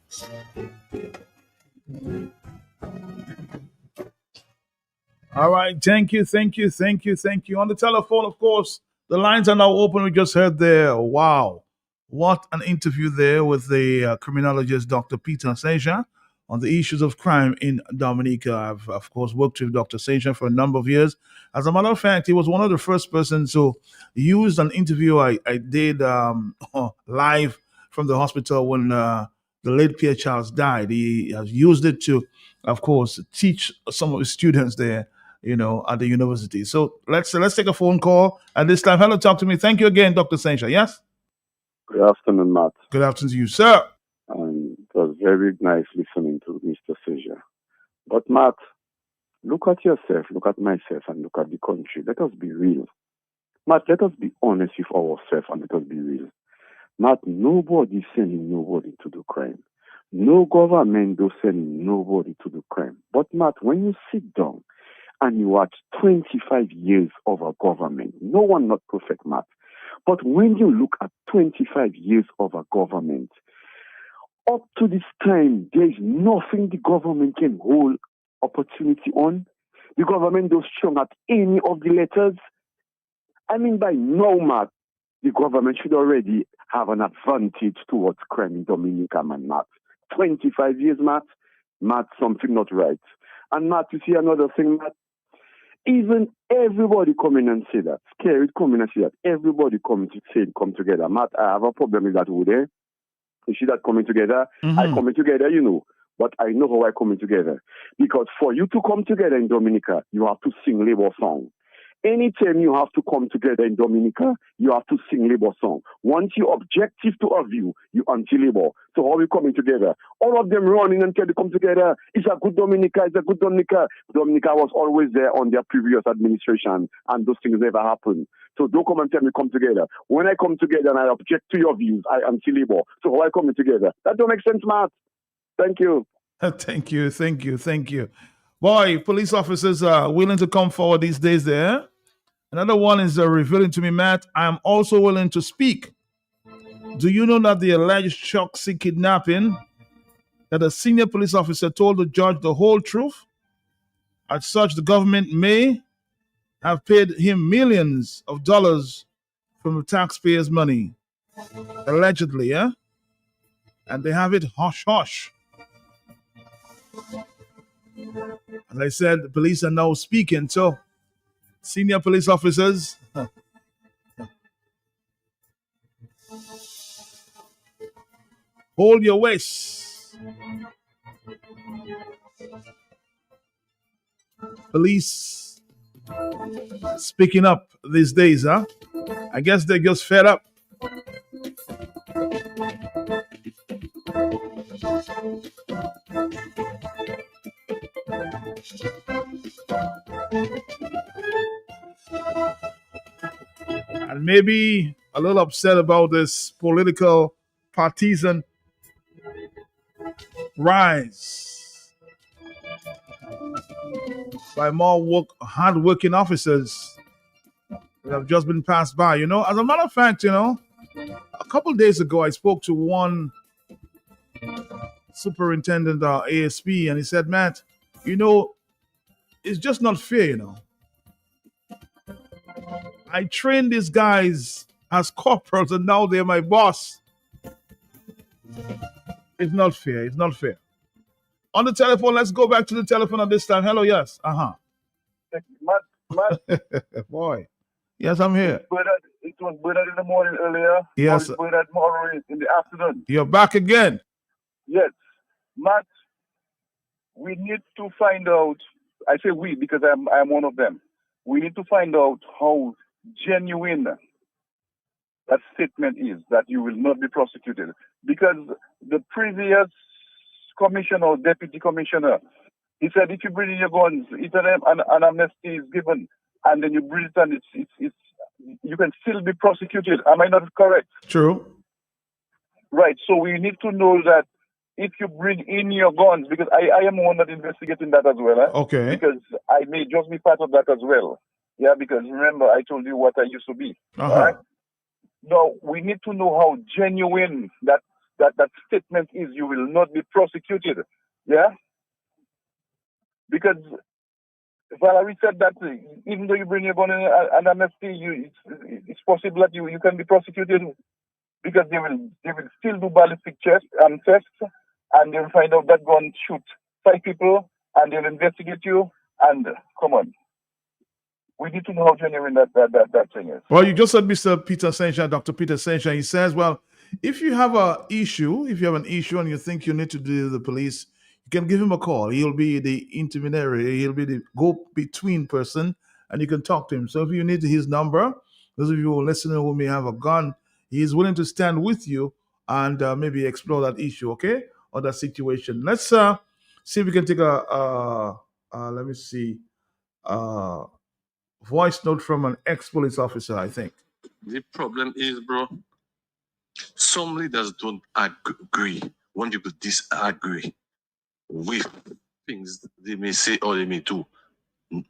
All right. Thank you. On the telephone, of course, the lines are now open. We just heard there. Wow. What an interview there with the criminologist, Dr. Peter Seja, on the issues of crime in Dominica. I've, of course, worked with Dr. Seja for a number of years. As a matter of fact, he was one of the first persons who used an interview I did live from the hospital when the late Pierre Charles died. He has used it to, of course, teach some of his students there, at the university. So let's take a phone call at this time. Hello, talk to me. Thank you again, Dr. Seja. Yes? Good afternoon, Matt. Good afternoon to you, sir. It was very nice listening to Mr. Seja. But Matt, look at yourself, look at myself, and look at the country. Let us be real. Matt, let us be honest with ourselves and let us be real. Matt, nobody is sending nobody to do crime. No government is sending nobody to do crime. But Matt, when you sit down and you watch 25 years of a government. No one not perfect, Matt. But when you look at 25 years of a government, up to this time, there is nothing the government can hold opportunity on. The government does strong at any of the letters. I mean, by now, Matt, the government should already have an advantage towards crime in Dominica, man, Matt. 25 years, Matt. Matt, something not right. And Matt, you see another thing, Matt? Even everybody come in and say that. Scary come in and say that. Everybody come together. Matt, I have a problem with that over there. You see that coming together? I coming together, you know. But I know how I coming together. Because for you to come together in Dominica, you have to sing labor song. Anytime you have to come together in Dominica, you have to sing labor song. Once you objective to a view, you anti-labor. So how are we coming together? All of them running until they come together. It's a good Dominica, it's a good Dominica. Dominica was always there on their previous administration, and those things never happened. So don't come and tell me come together. When I come together and I object to your views, I anti-labor. So how are we coming together? That don't make sense, Matt. Thank you. Thank you. Boy, police officers are willing to come forward these days there. Another one is revealing to me, Matt, I am also willing to speak. Do you know that the alleged Choksi kidnapping, that a senior police officer told the judge the whole truth? As such, the government may have paid him millions of dollars from the taxpayers' money. Allegedly, yeah? And they have it hush-hush. As I said, the police are now speaking, so senior police officers, hold your waist. Police speaking up these days, huh? I guess they're just fed up. And maybe a little upset about this political partisan rise by more hard-working officers that have just been passed by. You know, as a matter of fact, you know, a couple days ago I spoke to one superintendent, ASP, and he said, Matt, you know, it's just not fair, you know. I trained these guys as corporals and now they're my boss. It's not fair. It's not fair. On the telephone, let's go back to the telephone at this time. Hello, yes. Matt. Boy. Yes, I'm here. It was Bernard in the morning earlier. Yes. Now it's Bernard tomorrow in the afternoon. You're back again. Yes. Matt, we need to find out, I say we because I'm one of them. We need to find out how genuine that statement is that you will not be prosecuted. Because the previous commissioner or deputy commissioner, he said if you bring in your guns, an amnesty is given, and then you bring it and it's you can still be prosecuted. Am I not correct? True. Right. So we need to know that if you bring in your guns, because I am one that investigating that as well. Okay. Because I may just be part of that as well. Yeah, because remember, I told you what I used to be. All right? Now, we need to know how genuine that statement is. You will not be prosecuted. Yeah? Because Valerie said that even though you bring your gun in an amnesty, it's possible that you can be prosecuted because they will still do ballistic tests, and they'll find out that gun shoot 5 people, and they'll investigate you, and come on. We need to know how genuine that thing is. Well, you just said Mr. Peter St. Jean, Dr. Peter St. Jean, he says, well, if you have an issue and you think you need to do the police, you can give him a call. He'll be the intermediary. He'll be the go-between person, and you can talk to him. So if you need his number, those of you who are listening who may have a gun, he's willing to stand with you and maybe explore that issue, okay, or that situation. Let's see if we can take let me see, voice note from an ex-police officer, I think. The problem is, bro, some leaders don't agree. When people disagree with things they may say or they may do,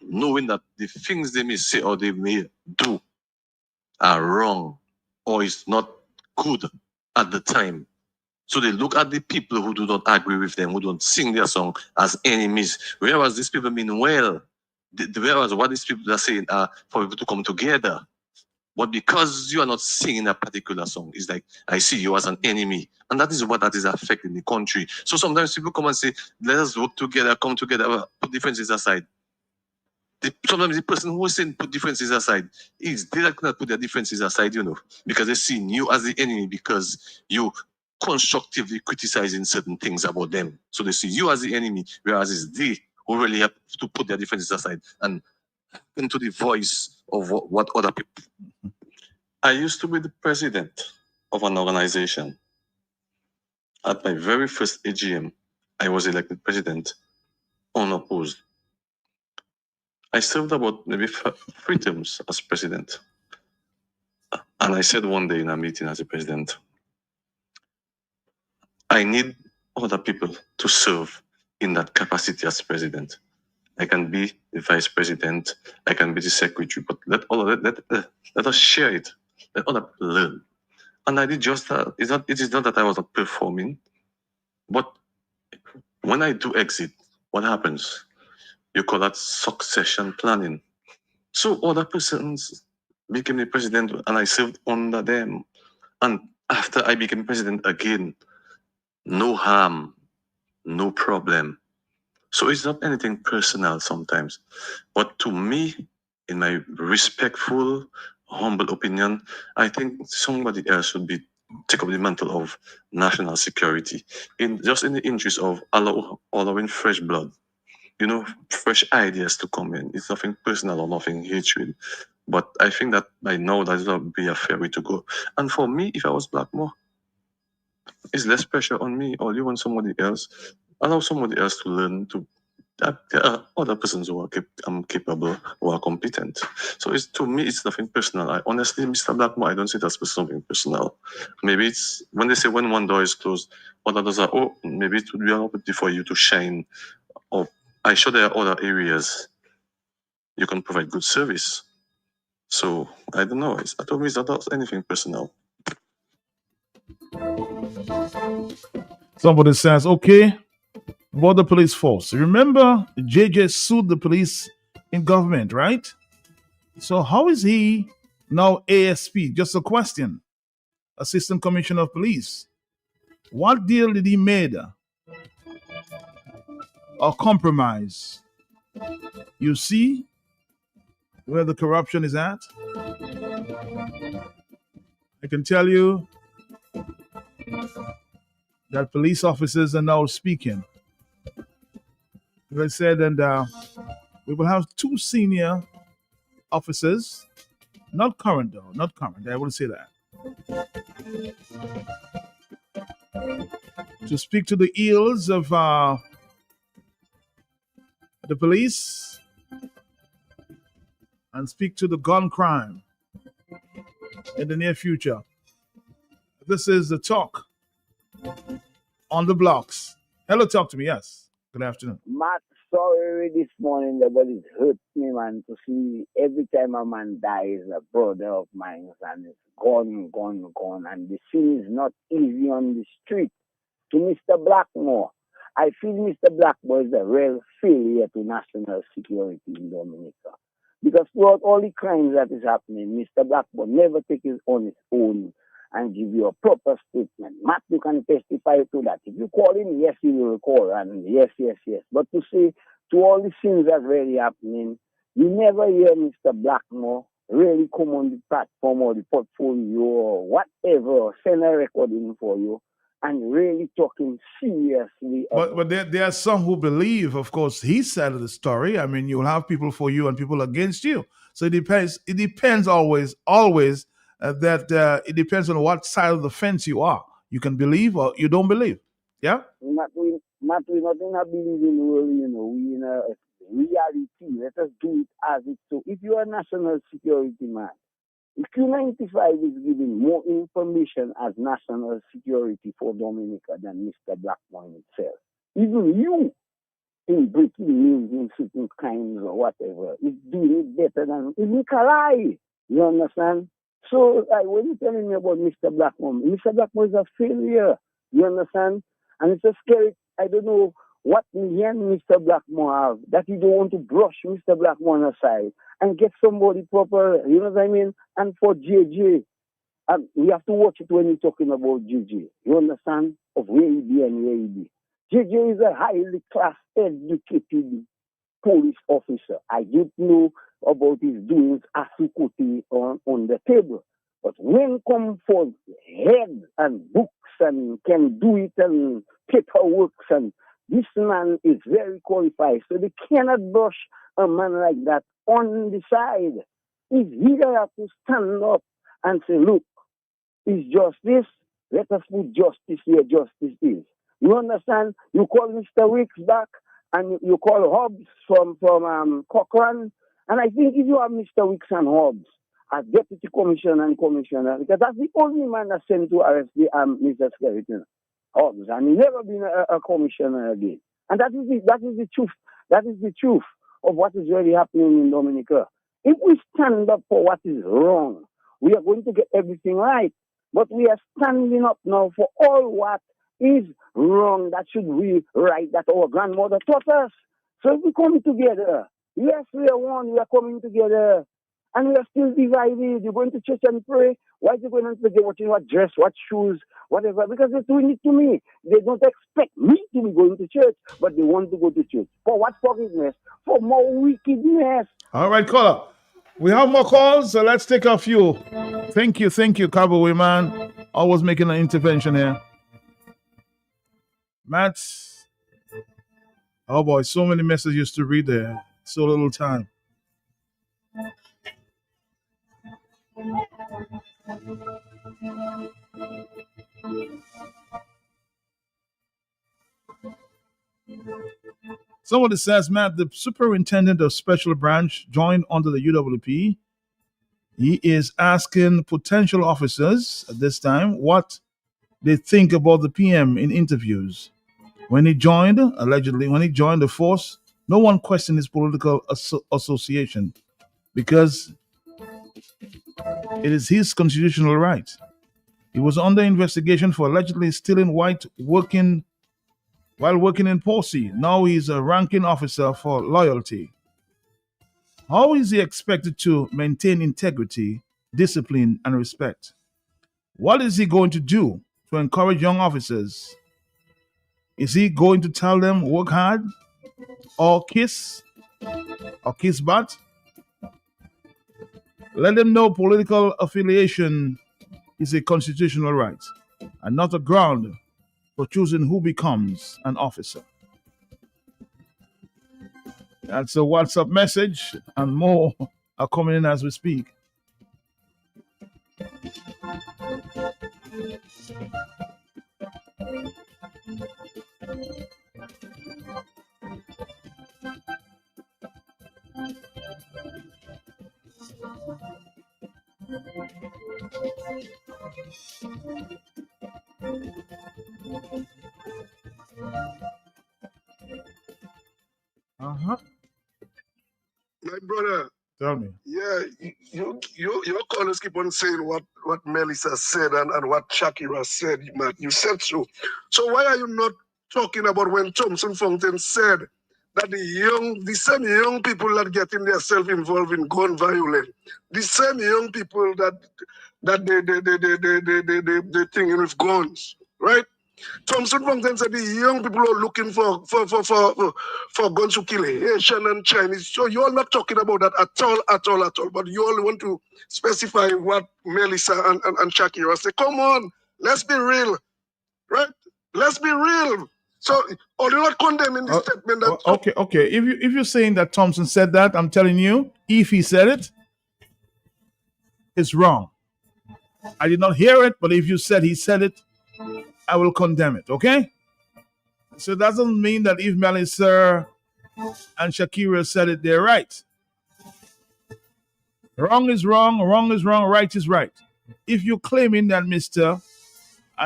knowing that the things they may say or they may do are wrong or is not good at the time. So they look at the people who do not agree with them, who don't sing their song as enemies, whereas these people mean well. Whereas what these people are saying are for people to come together. But because you are not singing a particular song, it's like, I see you as an enemy. And that is what that is affecting the country. So sometimes people come and say, let us work together, come together, put differences aside. Sometimes the person who is saying put differences aside is they cannot put their differences aside, because they see you as the enemy because you constructively criticizing certain things about them. So they see you as the enemy, whereas it's they who really have to put their differences aside and into the voice of what other people. I used to be the president of an organization. At my very first AGM, I was elected president unopposed. I served about maybe 3 terms as president. And I said one day in a meeting as a president, I need other people to serve in that capacity as president. I can be the vice president, I can be the secretary, but let us share it. Let other people learn. And I did just that. It is not that I was not performing, but when I do exit, what happens? You call that succession planning. So other persons became the president and I served under them. And after I became president again, no harm, no problem. So it's not anything personal sometimes. But to me, in my respectful, humble opinion, I think somebody else should take up the mantle of national security, in the interest of allowing fresh blood, fresh ideas to come in. It's nothing personal or nothing hatred. But I think that by now that would be a fair way to go. And for me, if I was Blackmore, it's less pressure on me, or you want somebody else. Allow somebody else to learn to. There are other persons who are capable, who are competent. So to me, it's nothing personal. Honestly, Mr. Blackmore, I don't see that as something personal. Maybe it's when they say when one door is closed, other doors are maybe it would be an opportunity for you to shine. Or I'm sure there are other areas you can provide good service. So I don't know. I told me it's not anything personal. Somebody says, okay, Border Police Force. Remember, JJ sued the police in government, right? So how is he now ASP? Just a question. Assistant Commissioner of Police. What deal did he make or compromise? You see where the corruption is at? I can tell you that police officers are now speaking. As I said, and we will have 2 senior officers, not current though, not current, I will say that, to speak to the ills of the police and speak to the gun crime in the near future. This is the Talk on the Blocks. Hello, talk to me, yes. Good afternoon. Matt, sorry this morning that it hurt me, man, to see every time a man dies, a brother of mine, and it's gone. And the scene is not easy on the street. To Mr. Blackmore, I feel Mr. Blackmore is a real failure to national security in Dominica. Because throughout all the crimes that is happening, Mr. Blackmore never takes it on his own and give you a proper statement. Matt, you can testify to that. If you call him, yes, he will call, and yes. But to say, to all the things that really happening, you never hear Mr. Blackmore really come on the platform or the portfolio or whatever, or send a recording for you, and really talking seriously. But there are some who believe, of course, his side of the story. I mean, you'll have people for you and people against you. So it depends. It depends always that it depends on what side of the fence you are. You can believe or you don't believe. Yeah? Matt, we're not in a believing world, we in a reality. Let us do it as it so. If you are a national security man, if Q95 is giving more information as national security for Dominica than Mr. Blackmore himself, even you breaking news in certain crimes or whatever. It's doing it better than Nikolai. You understand? So when you're telling me about Mr. Blackmore is a failure. You understand? And it's a scary. I don't know what he and Mr. Blackmore have that you don't want to brush Mr. Blackmore aside and get somebody proper. You know what I mean? And for JJ, we have to watch it when you're talking about JJ. You understand? Of where he be and where he be. JJ is a highly class educated police officer. I didn't know about his doings as on the table. But when come for head and books and can do it and paperwork, and this man is very qualified. So they cannot brush a man like that on the side. If he have to stand up and say, look, it's justice, let us put justice where justice is. You understand? You call Mr. Wicks back and you call Hobbs from Cochrane. And I think if you have Mr. Wicks and Hobbs as deputy commissioner and commissioner, because that's the only man that's sent to arrest Mr. Skeleton, Hobbs, and he never been a commissioner again. And that is the truth. That is the truth of what is really happening in Dominica. If we stand up for what is wrong, we are going to get everything right. But we are standing up now for all what is wrong that should be right, that our grandmother taught us. So if we come together, yes, we are one, we are coming together, and we are still divided. You're going to church and pray. Why are you going to forget what dress, what shoes, whatever? Because they're doing it to me. They don't expect me to be going to church, but they want to go to church. For what forgiveness? For more wickedness. All right, caller. We have more calls, so let's take a few. Thank you, Cowboy man. Always making an intervention here. Matt. Oh boy, so many messages to read there. So little time. Somebody says, Matt, the superintendent of special branch joined under the UWP. He is asking potential officers at this time what they think about the PM in interviews. When he joined, allegedly, when he joined the force, no one questioned his political association because it is his constitutional right. He was under investigation for allegedly stealing while working in Posse. Now he's a ranking officer for loyalty. How is he expected to maintain integrity, discipline, and respect? What is he going to do to encourage young officers? Is he going to tell them work hard or kiss butt? Let them know political affiliation is a constitutional right and not a ground for choosing who becomes an officer. That's a WhatsApp message, and more are coming in as we speak. My brother. Tell me. Yeah, your callers keep on saying what Melissa said and what Shakira said, Matt. You said so. So why are you not talking about when Thompson Fountain said that the same young people that getting themselves involved in gun violence, the same young people that they thing with guns, right? Thompson Fountain said the young people are looking for guns to kill Haitian and Chinese. So you are not talking about that at all. But you all want to specify what Melissa and Shakira say. Come on, let's be real, right? Let's be real. So are you not condemning this statement? That Okay. If you're saying that Thompson said that, I'm telling you, if he said it, it's wrong. I did not hear it, but if you said he said it, I will condemn it, okay? So it doesn't mean that if Melissa and Shakira said it, they're right. Wrong is wrong, right is right. If you're claiming that and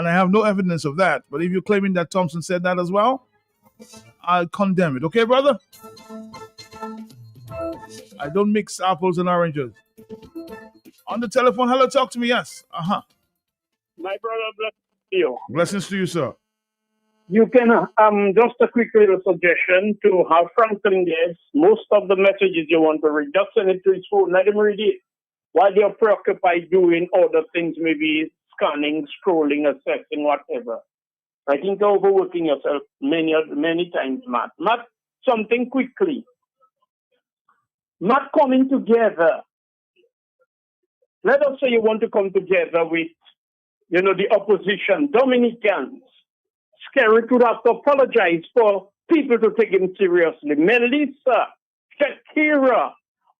I have no evidence of that, but if you're claiming that Thompson said that as well, I condemn it. Okay, brother? I don't mix apples and oranges. On the telephone, hello, talk to me. Yes. My brother, bless you. Blessings to you, sir. You can, just a quick little suggestion to have Franklin there. Most of the messages you want to read, just send it to his phone. Let him read it while they're preoccupied doing other things, maybe scanning, scrolling, assessing, whatever. I think you're overworking yourself many times, Matt. Matt, something quickly. Not coming together. Let us say you want to come together with, the opposition, Dominicans. Scary would have to apologize for people to take him seriously. Melissa, Shakira,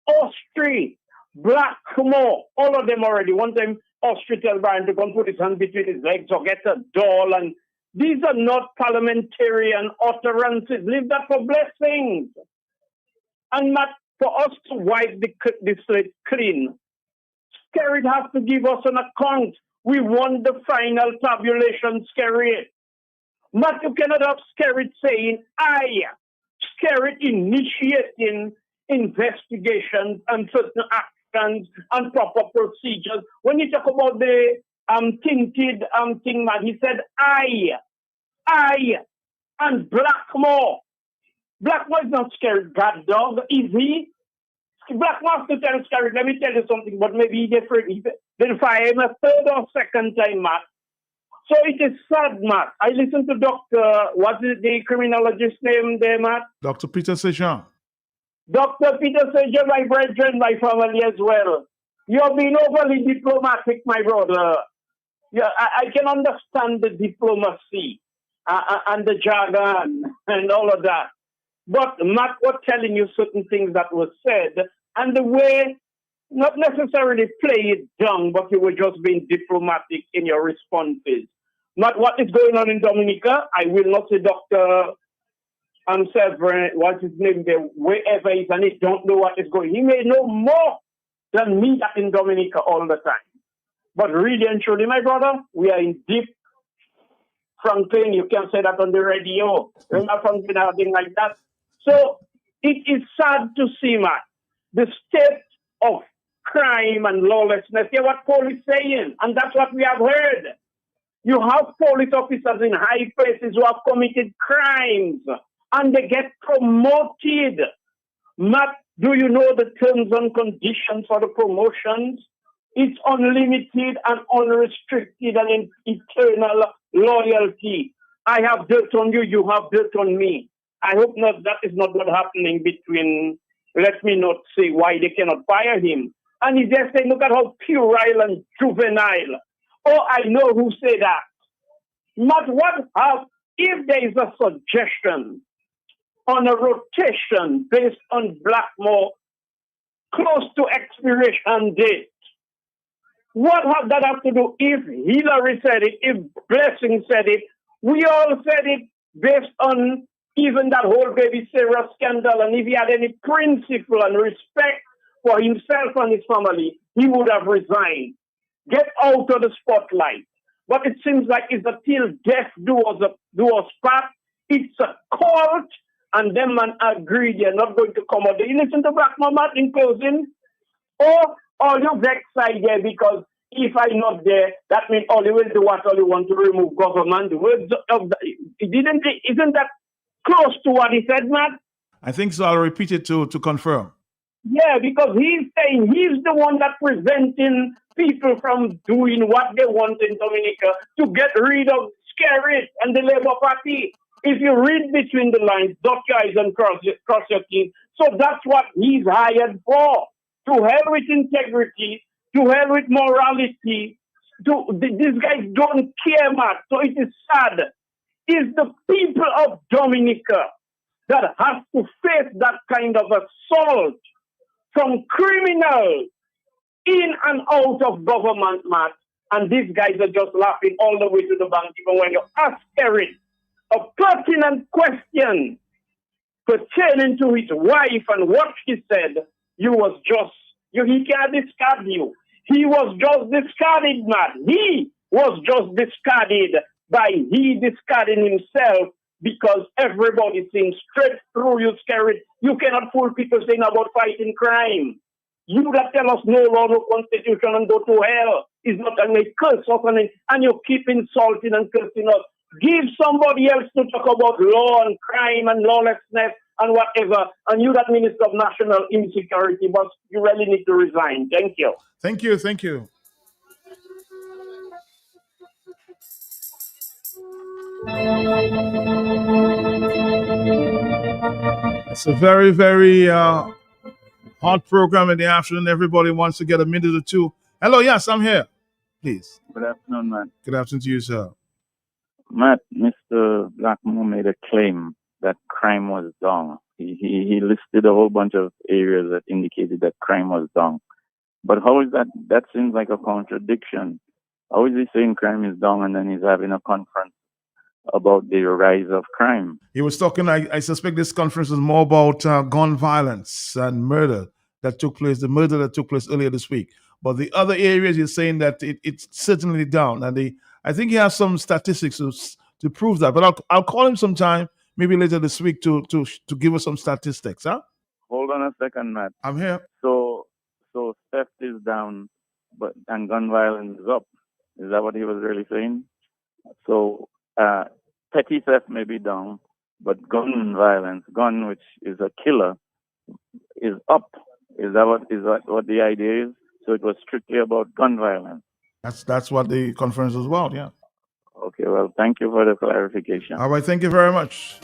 Austri, Blackmore, all of them already. One time, Austri tell Brian to come put his hand between his legs or get a doll. And these are not parliamentarian utterances. Leave that for blessings. And not for us to wipe the slate clean. Scary has to give us an account. We want the final tabulation, Scary. But you cannot have Skerrit saying, Skerrit initiating investigations and certain actions and proper procedures. When you talk about the tinted thing, man, he said, I, and Blackmore. Blackmore is not Skerrit, God dog, is he? Blackmore has to tell Skerrit, let me tell you something, but maybe he different. They'll fire him a third or second time, Matt. So it is sad, Matt. I listened to Dr. What's the criminologist name there, Matt? Dr. Peter Sejan. Dr. Peter Sejan, my brethren, my family as well. You're being overly diplomatic, my brother. Yeah, I can understand the diplomacy and the jargon and all of that. But Matt was telling you certain things that were said and the way, not necessarily play it down, but you were just being diplomatic in your responses. Not what is going on in Dominica. I will not say Dr. Severin, what's his name there, wherever he is, and he don't know what is going. He may know more than me that in Dominica all the time. But really and truly, my brother, we are in deep. Franklin, you can say that on the radio. Remember Franklin, anything like that. So it is sad to see, Matt, the state of crime and lawlessness. Hear what Paul is saying, and that's what we have heard. You have police officers in high places who have committed crimes, and they get promoted. Matt, do you know the terms and conditions for the promotions? It's unlimited and unrestricted and eternal loyalty. I have dirt on you, you have dirt on me. I hope not that is not what's happening between, let me not say why they cannot fire him. And he's just saying, look at how puerile and juvenile. Oh, I know who said that. But if there is a suggestion on a rotation based on Blackmore close to expiration date, what have that have to do? If Hillary said it, if Blessing said it, we all said it based on even that whole baby Sarah scandal. And if he had any principle and respect for himself and his family, he would have resigned. Get out of the spotlight. But it seems like it's a till death do us part. It's a cult, and them man agreed they're not going to come out. You listen to Blackmore in closing? Or all you vexed there because if I'm not there, that means all you will do what all you want to remove government. The words of isn't that close to what he said, Matt? I think so. I'll repeat it to confirm. Yeah, because he's saying he's the one that preventing people from doing what they want in Dominica to get rid of Skerrit and the Labour Party. If you read between the lines, dot your eyes and cross your teeth. So that's what he's hired for. To hell with integrity, to hell with morality. These guys don't care much. So it is sad. It's the people of Dominica that have to face that kind of assault from criminals in and out of government, Matt. And these guys are just laughing all the way to the bank, even when you ask Eric a pertinent question pertaining to his wife and what she said, he can't discard you. He was just discarded, Matt. He was just discarded by he discarding himself because everybody seems straight through you, scary. You cannot fool people saying about fighting crime. You that tell us no law, no constitution, and go to hell is not going to curse us, and you keep insulting and cursing us. Give somebody else to talk about law and crime and lawlessness and whatever. And you that Minister of National Insecurity, but you really need to resign. Thank you. Thank you. Thank you. It's a very, very hot program in the afternoon. Everybody wants to get a minute or two. Hello, yes, I'm here. Please. Good afternoon, Matt. Good afternoon to you, sir. Matt, Mr. Blackmore made a claim that crime was down. He listed a whole bunch of areas that indicated that crime was down. But how is that? That seems like a contradiction. How is he saying crime is down and then he's having a conference about the rise of crime? He was talking, I suspect this conference was more about gun violence and murder that took place, the murder that took place earlier this week. But the other areas, he's saying that it's certainly down. And I think he has some statistics to prove that. But I'll call him sometime, maybe later this week, to give us some statistics. Huh? Hold on a second, Matt. I'm here. So theft is down, and gun violence is up. Is that what he was really saying? So petty theft may be down, but gun violence, which is a killer, is up. Is that what the idea is? So it was strictly about gun violence. That's what the conference was about, yeah. Okay, well, thank you for the clarification. All right, thank you very much.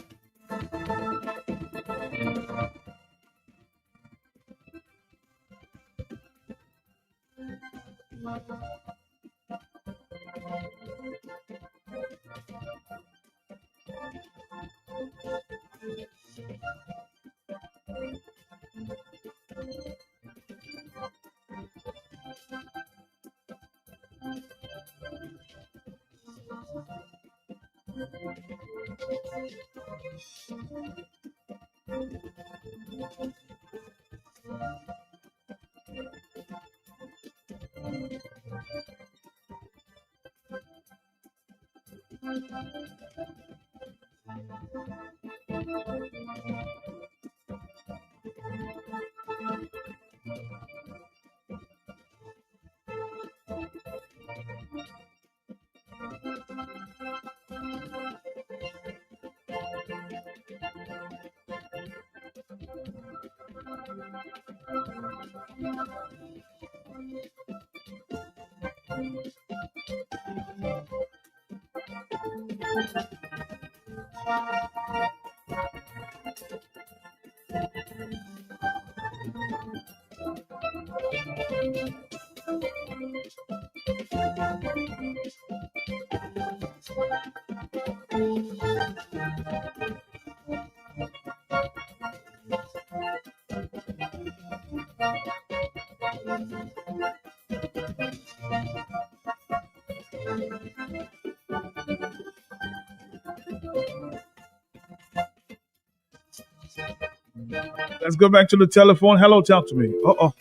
Let's go back to the telephone. Hello, talk to me. Uh-oh.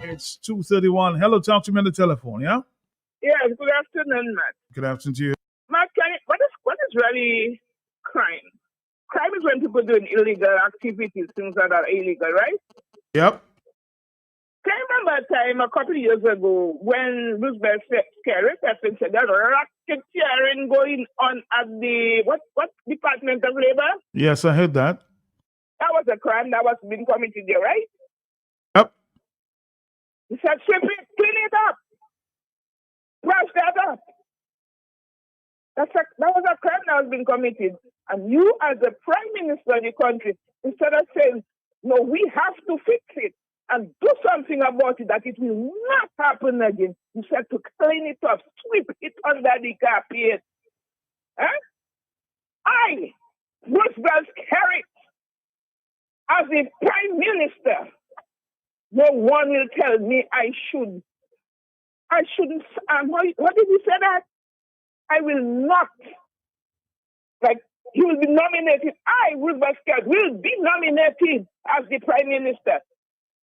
It's 2:31. Hello, talk to me on the telephone, yeah? Yes, good afternoon, Matt. Good afternoon to you. Matt, what is really crime? Crime is when people doing illegal activities, things that are illegal, right? Yep. Can you remember a time a couple of years ago when Roosevelt Scary person said that racketeering going on at the what Department of Labor? Yes, I heard that. That was a crime that was being committed there, right? Yep. He said, sweep it, clean it up, brush that up. That was a crime that was being committed. And you, as the Prime Minister of the country, instead of saying, no, we have to fix it and do something about it, that it will not happen again, you said to clean it up, sweep it under the carpet. Huh? Roosevelt carried as the prime minister. No one will tell me I shouldn't. What did he say that? I will not. Like, he will be nominated. I, Roosevelt Scott, will be nominated as the prime minister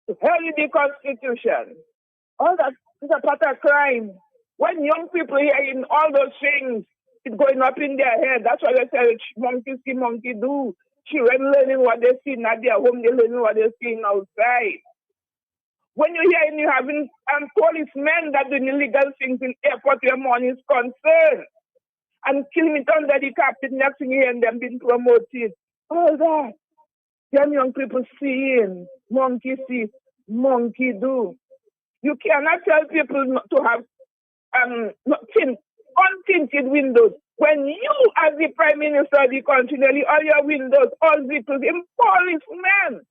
to help the Constitution. All that is a part of crime. When young people hearing all those things, it's going up in their head. That's why they say, monkey see, monkey do. Children learning what they see, not their home, they're learning what they're seeing outside. When you're hearing you having policemen that do illegal things in airport where money is concerned, and killing it under the carpet, next thing you hear them being promoted. All that. Them young people seeing, monkey see, monkey do. You cannot tell people not to have untinted windows. When you, as the Prime Minister of the country, nearly all your windows, all vehicles, in policemen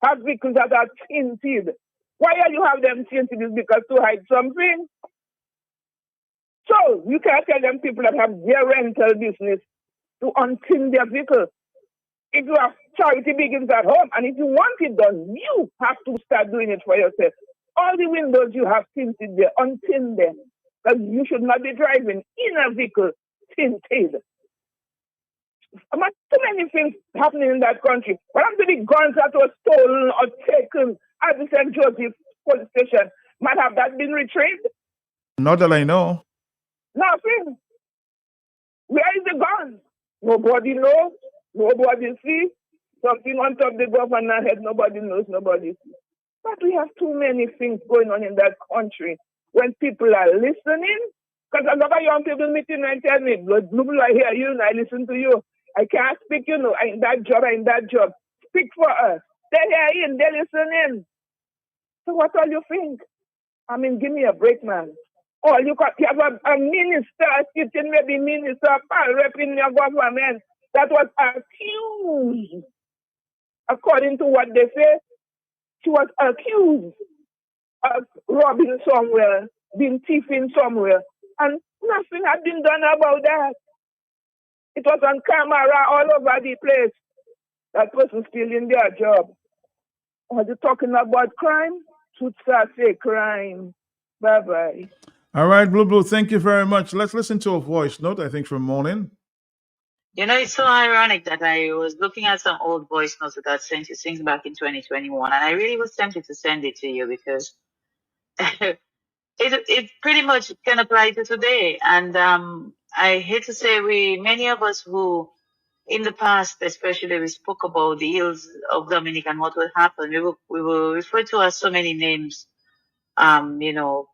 have vehicles that are tinted. Why are you have them tinted? Is because to hide something? So you can't tell them people that have their rental business to untint their vehicle. If you have charity begins at home, and if you want it done, you have to start doing it for yourself. All the windows you have tinted there, untint them. Because you should not be driving in a vehicle tinted. Too many things happening in that country. What happened to the guns that were stolen or taken at the St. Joseph police station? Might have that been retrieved? Not that I know. Nothing. Where is the gun? Nobody knows. Nobody sees. Something on top of the governor head. Nobody knows. Nobody sees. But we have too many things going on in that country. When people are listening, because a lot of young people meeting and tell me, Blue, I hear you and I listen to you. I can't speak, you know, I'm in that job. Speak for us. They hear in, they listening. So what all you think? I mean, give me a break, man. Or you have a minister sitting, maybe minister, rep in your government that was accused. According to what they say, she was accused of robbing somewhere, being thieving somewhere, and nothing had been done about that. It was on camera all over the place. That person still in their job. Are you talking about crime? Should say crime. Bye-bye. All right, Blue, thank you very much. Let's listen to a voice note, I think, from Morning. You know, it's so ironic that I was looking at some old voice notes that I sent you things back in 2021, and I really was tempted to send it to you because it pretty much can apply to today. And I hate to say many of us who in the past, especially, we spoke about the ills of Dominic and what will happen. We were referred to as so many names, you know,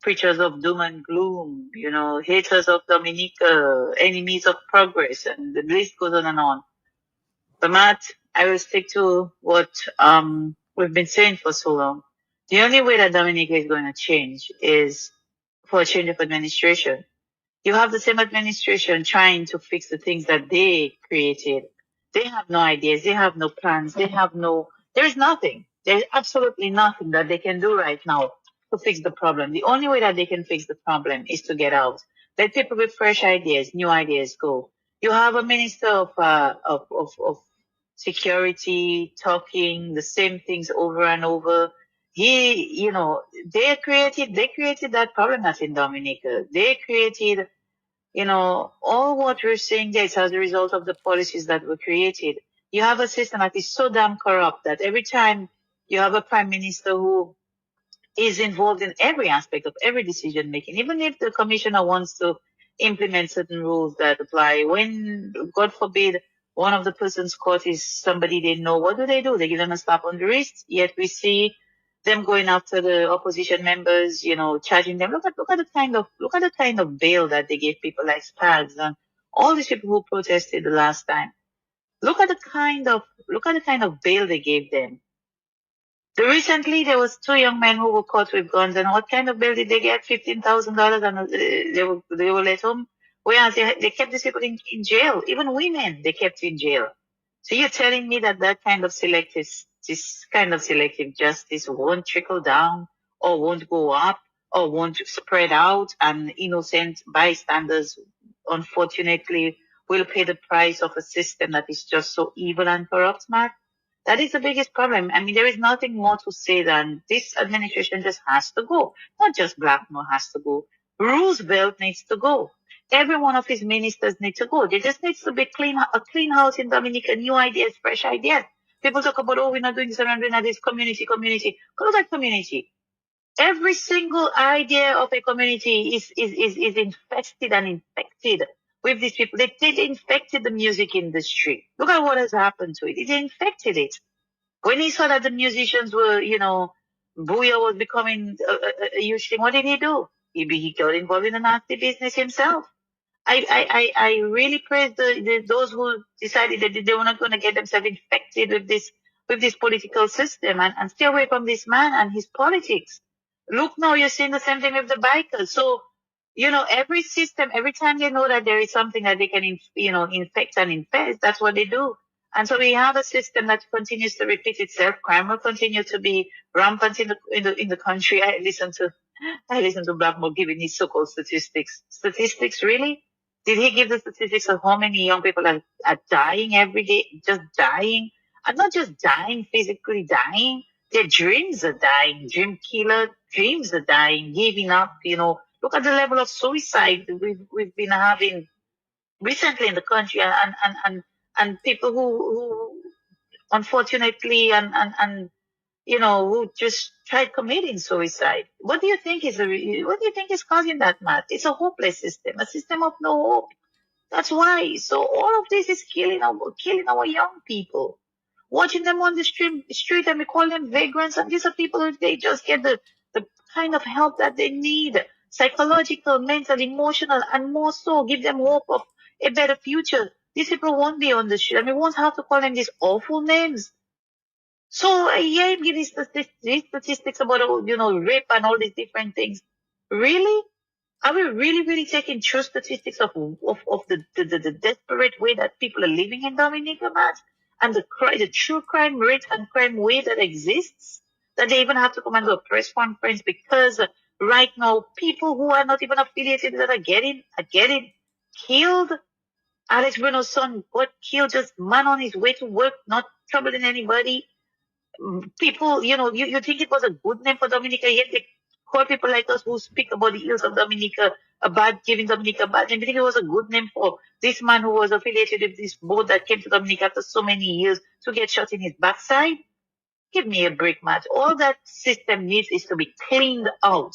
preachers of doom and gloom, you know, haters of Dominica, enemies of progress, and the list goes on and on. But Matt, I will stick to what we've been saying for so long. The only way that Dominica is going to change is for a change of administration. You have the same administration trying to fix the things that they created. They have no ideas. They have no plans. There's nothing. There's absolutely nothing that they can do right now to fix the problem. The only way that they can fix the problem is to get out. Let people with fresh ideas, new ideas go. You have a minister of security talking the same things over and over. They created that problem that's in Dominica. They created, all what we're saying there is as a result of the policies that were created. You have a system that is so damn corrupt that every time you have a prime minister who is involved in every aspect of every decision making, even if the commissioner wants to implement certain rules that apply, when, God forbid, one of the persons caught is somebody they know, what do? They give them a slap on the wrist. Yet we see them going after the opposition members, charging them. Look at the kind of bail that they gave people like Spags and all these people who protested the last time. Look at the kind of bail they gave them. Recently, there was 2 young men who were caught with guns, and what kind of bail did they get? $15,000, and they were let home. Whereas they kept these people in jail. Even women, they kept in jail. So you're telling me that this kind of selective justice won't trickle down, or won't go up, or won't spread out, and innocent bystanders, unfortunately, will pay the price of a system that is just so evil and corrupt, Matt. That is the biggest problem. I mean, there is nothing more to say than this administration just has to go. Not just Blackmore has to go. Roosevelt needs to go. Every one of his ministers need to go. There just needs to be a clean house in Dominica, new ideas, fresh ideas. People talk about, oh, we're not doing this, we're not doing that, this community. Go to that community. Every single idea of a community is infested and infected with these people. They infected the music industry. Look at what has happened to it. It infected it. When he saw that the musicians were, Booyah was becoming a huge thing, what did he do? He got involved in the nasty business himself. I really praise those who decided that they were not going to get themselves infected with this political system and stay away from this man and his politics. Look now, you're seeing the same thing with the bikers. So, every system, every time they know that there is something that they can, infect and infest, that's what they do. And so we have a system that continues to repeat itself. Crime will continue to be rampant in the country. I listen to Blackmore giving his so-called statistics. Statistics, really? Did he give the statistics of how many young people are dying every day? Just dying? And not just dying, physically dying. Their dreams are dying. Dream killer dreams are dying, giving up, Look at the level of suicide we've been having recently in the country and people who unfortunately who just tried committing suicide. What do you think is causing that, Matt? It's a hopeless system, a system of no hope. That's why. So all of this is killing our young people. Watching them on the street, and we call them vagrants, and these are people who they just get the kind of help that they need, psychological, mental, emotional, and more so, give them hope of a better future. These people won't be on the street, and we won't have to call them these awful names. So yeah, give these statistics about rape and all these different things. Really? Are we really, really taking true statistics of the desperate way that people are living in Dominica, Matt? And the true crime rate and crime wave that exists? That they even have to come and do a press conference because right now people who are not even affiliated that are getting killed. Alex Bruno's son got killed, just man on his way to work, not troubling anybody. People, you think it was a good name for Dominica, yet they call people like us who speak about the hills of Dominica giving Dominica a bad name. You think it was a good name for this man who was affiliated with this boat that came to Dominica after so many years to get shot in his backside? Give me a break, Matt. All that system needs is to be cleaned out.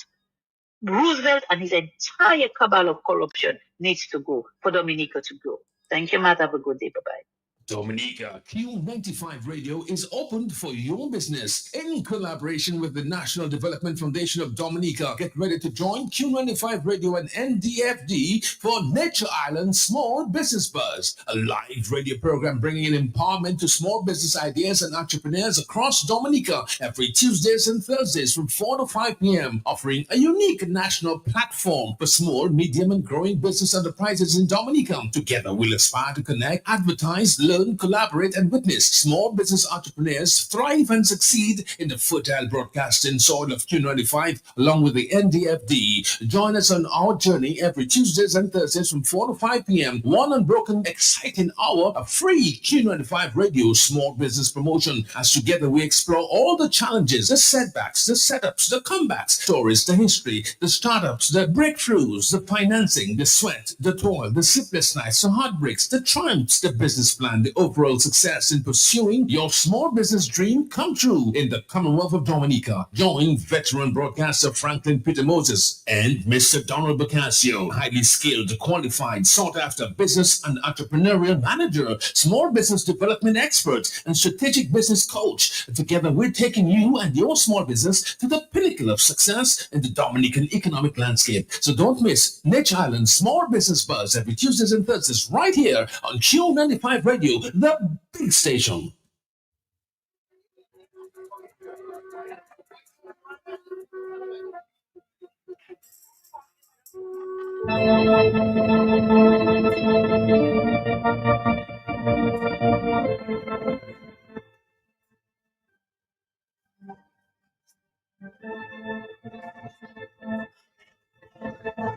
Roosevelt and his entire cabal of corruption needs to go for Dominica to grow. Thank you, Matt. Have a good day. Bye-bye. Dominica Q95 Radio is opened for your business in collaboration with the National Development Foundation of Dominica. Get ready to join Q95 Radio and NDFD for Nature Island Small Business Buzz, a live radio program bringing in empowerment to small business ideas and entrepreneurs across Dominica every Tuesdays and Thursdays from 4 to 5 p.m., offering a unique national platform for small, medium, and growing business enterprises in Dominica. Together, we'll aspire to connect, advertise, learn, collaborate, and witness small business entrepreneurs thrive and succeed in the fertile broadcasting soil of Q95 along with the NDFD. Join us on our journey every Tuesdays and Thursdays from 4 to 5 p.m. One unbroken, exciting hour of free Q95 Radio small business promotion as together we explore all the challenges, the setbacks, the setups, the comebacks, stories, the history, the startups, the breakthroughs, the financing, the sweat, the toil, the sleepless nights, the heartbreaks, the triumphs, the business plan, the overall success in pursuing your small business dream come true in the Commonwealth of Dominica. Join veteran broadcaster Franklin Peter Moses and Mr. Donald Bacasio, highly skilled, qualified, sought-after business and entrepreneurial manager, small business development expert, and strategic business coach. Together, we're taking you and your small business to the pinnacle of success in the Dominican economic landscape. So don't miss Nature Island Small Business Buzz every Tuesdays and Thursdays right here on Q95 Radio, the big station.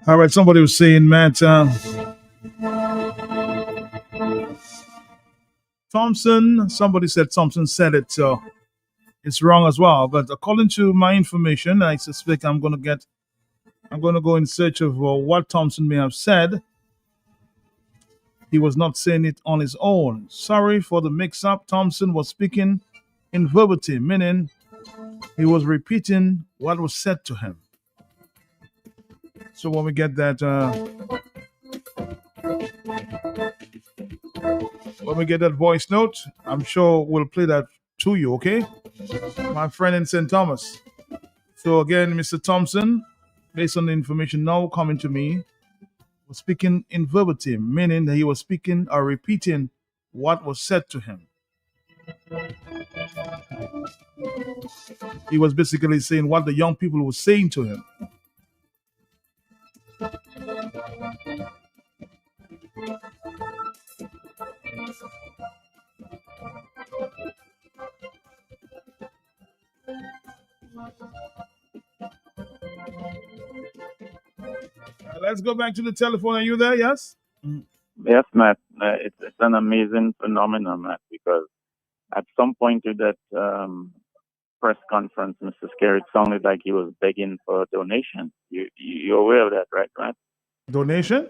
All right, somebody was saying, Matt, Thompson. Somebody said Thompson said it, so it's wrong as well. But according to my information, I suspect I'm going to go in search of what Thompson may have said. He was not saying it on his own. Sorry for the mix-up. Thompson was speaking in verbatim, meaning he was repeating what was said to him. So when we get that, voice note, I'm sure we'll play that to you. Okay, my friend in St. Thomas. So again, Mr. Thompson, based on the information now coming to me, was speaking in verbatim, meaning that he was speaking or repeating what was said to him. He was basically saying what the young people were saying to him. Let's go back to the telephone. Are you there? Yes? Yes, Matt. It's an amazing phenomenon, Matt, because at some point in that press conference, Mr. Scare, it sounded like he was begging for a donation. You're aware of that, right, Matt? Donation?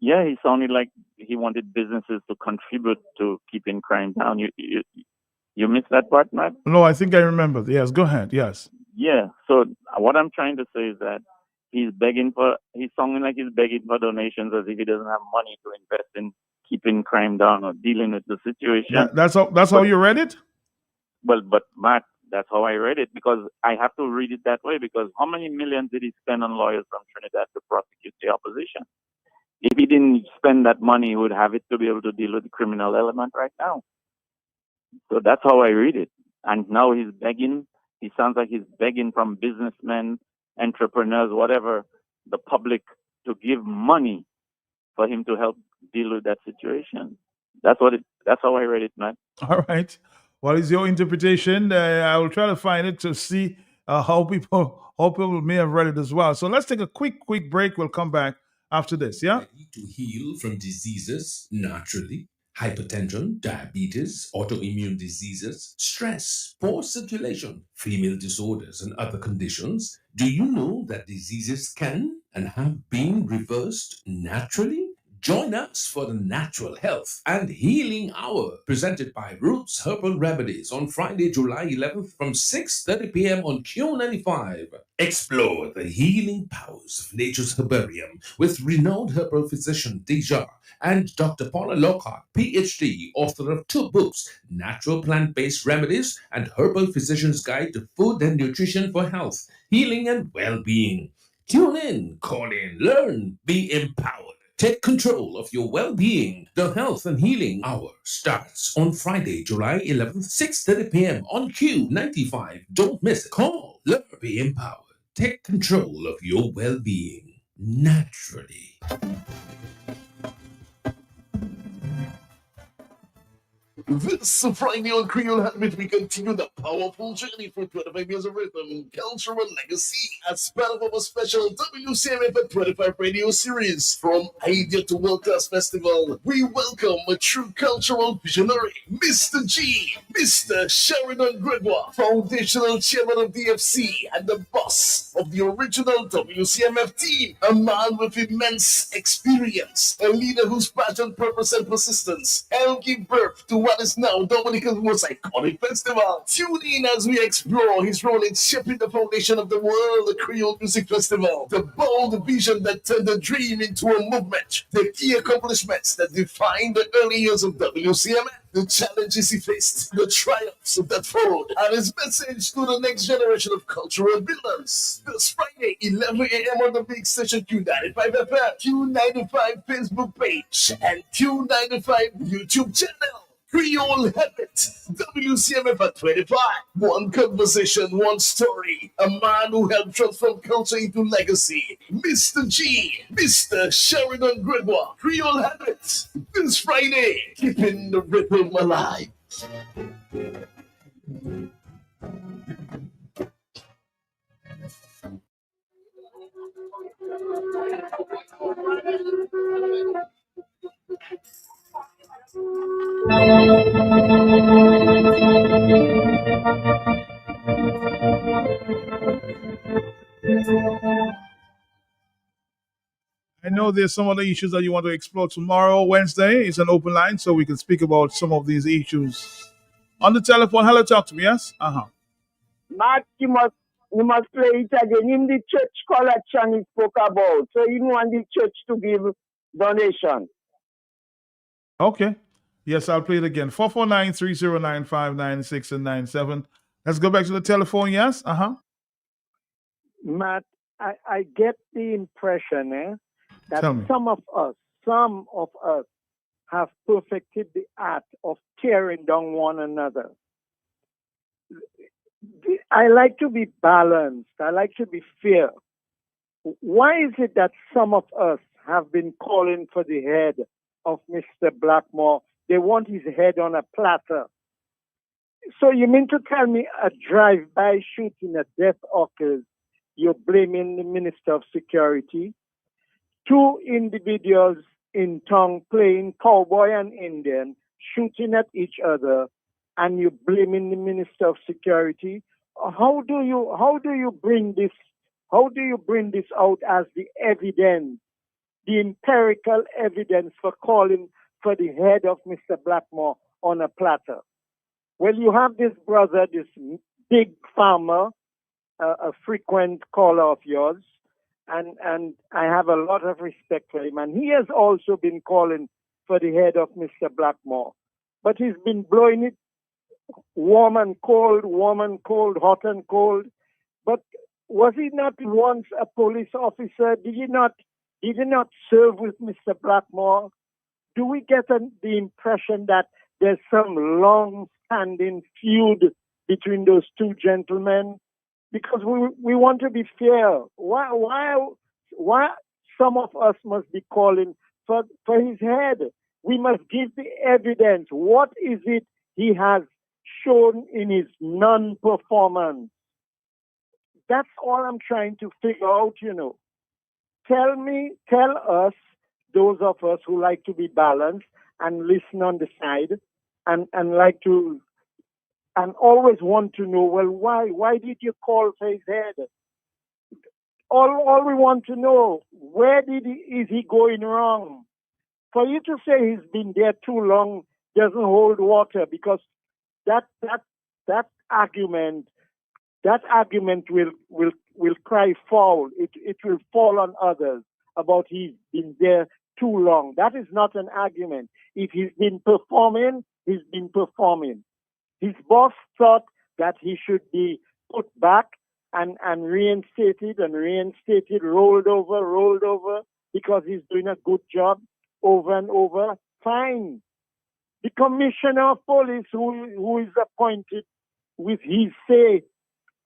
Yeah, he sounded like he wanted businesses to contribute to keeping crime down. You missed that part, Matt? No, I think I remember. Yes, go ahead. Yes. Yeah. So what I'm trying to say is that he's sounding like he's begging for donations as if he doesn't have money to invest in keeping crime down or dealing with the situation. That's how you read it? Well, but Matt, that's how I read it, because I have to read it that way, because how many millions did he spend on lawyers from Trinidad to prosecute the opposition? If he didn't spend that money, he would have it to be able to deal with the criminal element right now. So that's how I read it. And now he's begging. He sounds like he's begging from businessmen, entrepreneurs, whatever, the public, to give money for him to help deal with that situation. That's how I read it, man. All right. What is your interpretation? I will try to find it to see how people may have read it as well. So let's take a quick break. We'll come back after this. Yeah. Ready to heal from diseases naturally? Hypertension, diabetes, autoimmune diseases, stress, poor circulation, female disorders, and other conditions. Do you know that diseases can and have been reversed naturally? Join us for the Natural Health and Healing Hour, presented by Roots Herbal Remedies on Friday, July 11th from 6:30 p.m. on Q95. Explore the healing powers of nature's herbarium with renowned herbal physician Deja and Dr. Paula Lockhart, PhD, author of 2 books, Natural Plant-Based Remedies and Herbal Physician's Guide to Food and Nutrition for Health, Healing and Well-Being. Tune in, call in, learn, be empowered. Take control of your well-being. The Health and Healing Hour starts on Friday, July 11th, 6:30 p.m. on Q95. Don't miss it. Call, learn, be empowered. Take control of your well-being naturally. This Friday on Creole Habit, we continue the powerful journey for 25 years of rhythm, culture, and legacy as part of our special WCMF at 25 radio series. From idea to World Class Festival, we welcome a true cultural visionary, Mr. G, Mr. Sheridan Gregoire, foundational chairman of DFC and the boss of the original WCMF team, a man with immense experience, a leader whose passion, purpose, and persistence helped give birth to what is now Dominica's most iconic festival. Tune in as we explore his role in shaping the foundation of the World Creole Music Festival, the bold vision that turned a dream into a movement, the key accomplishments that defined the early years of WCMF, the challenges he faced, the triumphs that followed, and his message to the next generation of cultural builders. This Friday, 11 a.m. on the big station Q95 FM, Q95 Facebook page, and Q95 YouTube channel. Creole Habit, WCMF at 25. One conversation, one story. A man who helped transform culture into legacy. Mr. G, Mr. Sheridan Gregoire. Creole Habit, this Friday, keeping the rhythm alive. I know there's some other issues that you want to explore tomorrow. Wednesday is an open line, so we can speak about some of these issues on the telephone. Hello, talk to me. Yes. Matt, you must play it again. In the church collection he spoke about. So he want the church to give donation. Okay. Yes, I'll play it again. 449-309-596 and 97. Let's go back to the telephone. Yes. Matt, I get the impression that Tell me. some of us have perfected the art of tearing down one another. I like to be balanced. I like to be fair. Why is it that some of us have been calling for the head of Mr. Blackmore? They want his head on a platter. So you mean to tell me a drive-by shooting, a death occurs, you're blaming the Minister of Security? Two individuals in town playing cowboy and Indian, shooting at each other, and you're blaming the Minister of Security? How do you bring this out as the evidence, the empirical evidence for calling for the head of Mr. Blackmore on a platter? Well, you have this brother, this big farmer, a frequent caller of yours, and I have a lot of respect for him. And he has also been calling for the head of Mr. Blackmore. But he's been blowing it warm and cold, hot and cold. But was he not once a police officer? Did he not serve with Mr. Blackmore? Do we get the impression that there's some long-standing feud between those two gentlemen? Because we want to be fair. Why some of us must be calling for his head? We must give the evidence. What is it he has shown in his non-performance? That's all I'm trying to figure out, Tell us, those of us who like to be balanced and listen on the side and like to and always want to know, well, why did you call for his head? All we want to know, is he going wrong? For you to say he's been there too long doesn't hold water, because that argument will cry foul. It will fall on others about he's been there too long. That is not an argument. If he's been performing, he's been performing. His boss thought that he should be put back and reinstated, rolled over, because he's doing a good job over and over. Fine. The commissioner of police, who is appointed with his say,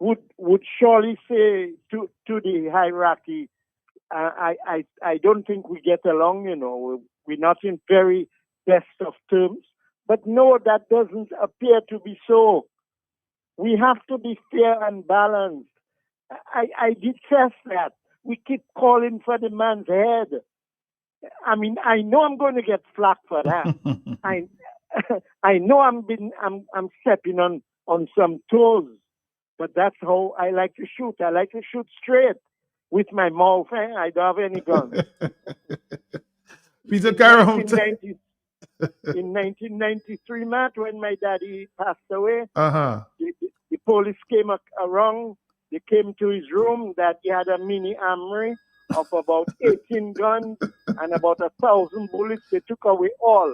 would surely say to the hierarchy, I don't think we get along, we're not in very best of terms. But no, that doesn't appear to be so. We have to be fair and balanced. I detest that. We keep calling for the man's head. I mean, I know I'm going to get flack for that. I know I'm stepping on some toes, but that's how I like to shoot. I like to shoot straight with my mouth. I don't have any guns. Peter Caron. In 1993, Matt, when my daddy passed away, the police came around. They came to his room that he had a mini armory of about 18 guns and about 1,000 bullets. They took away all.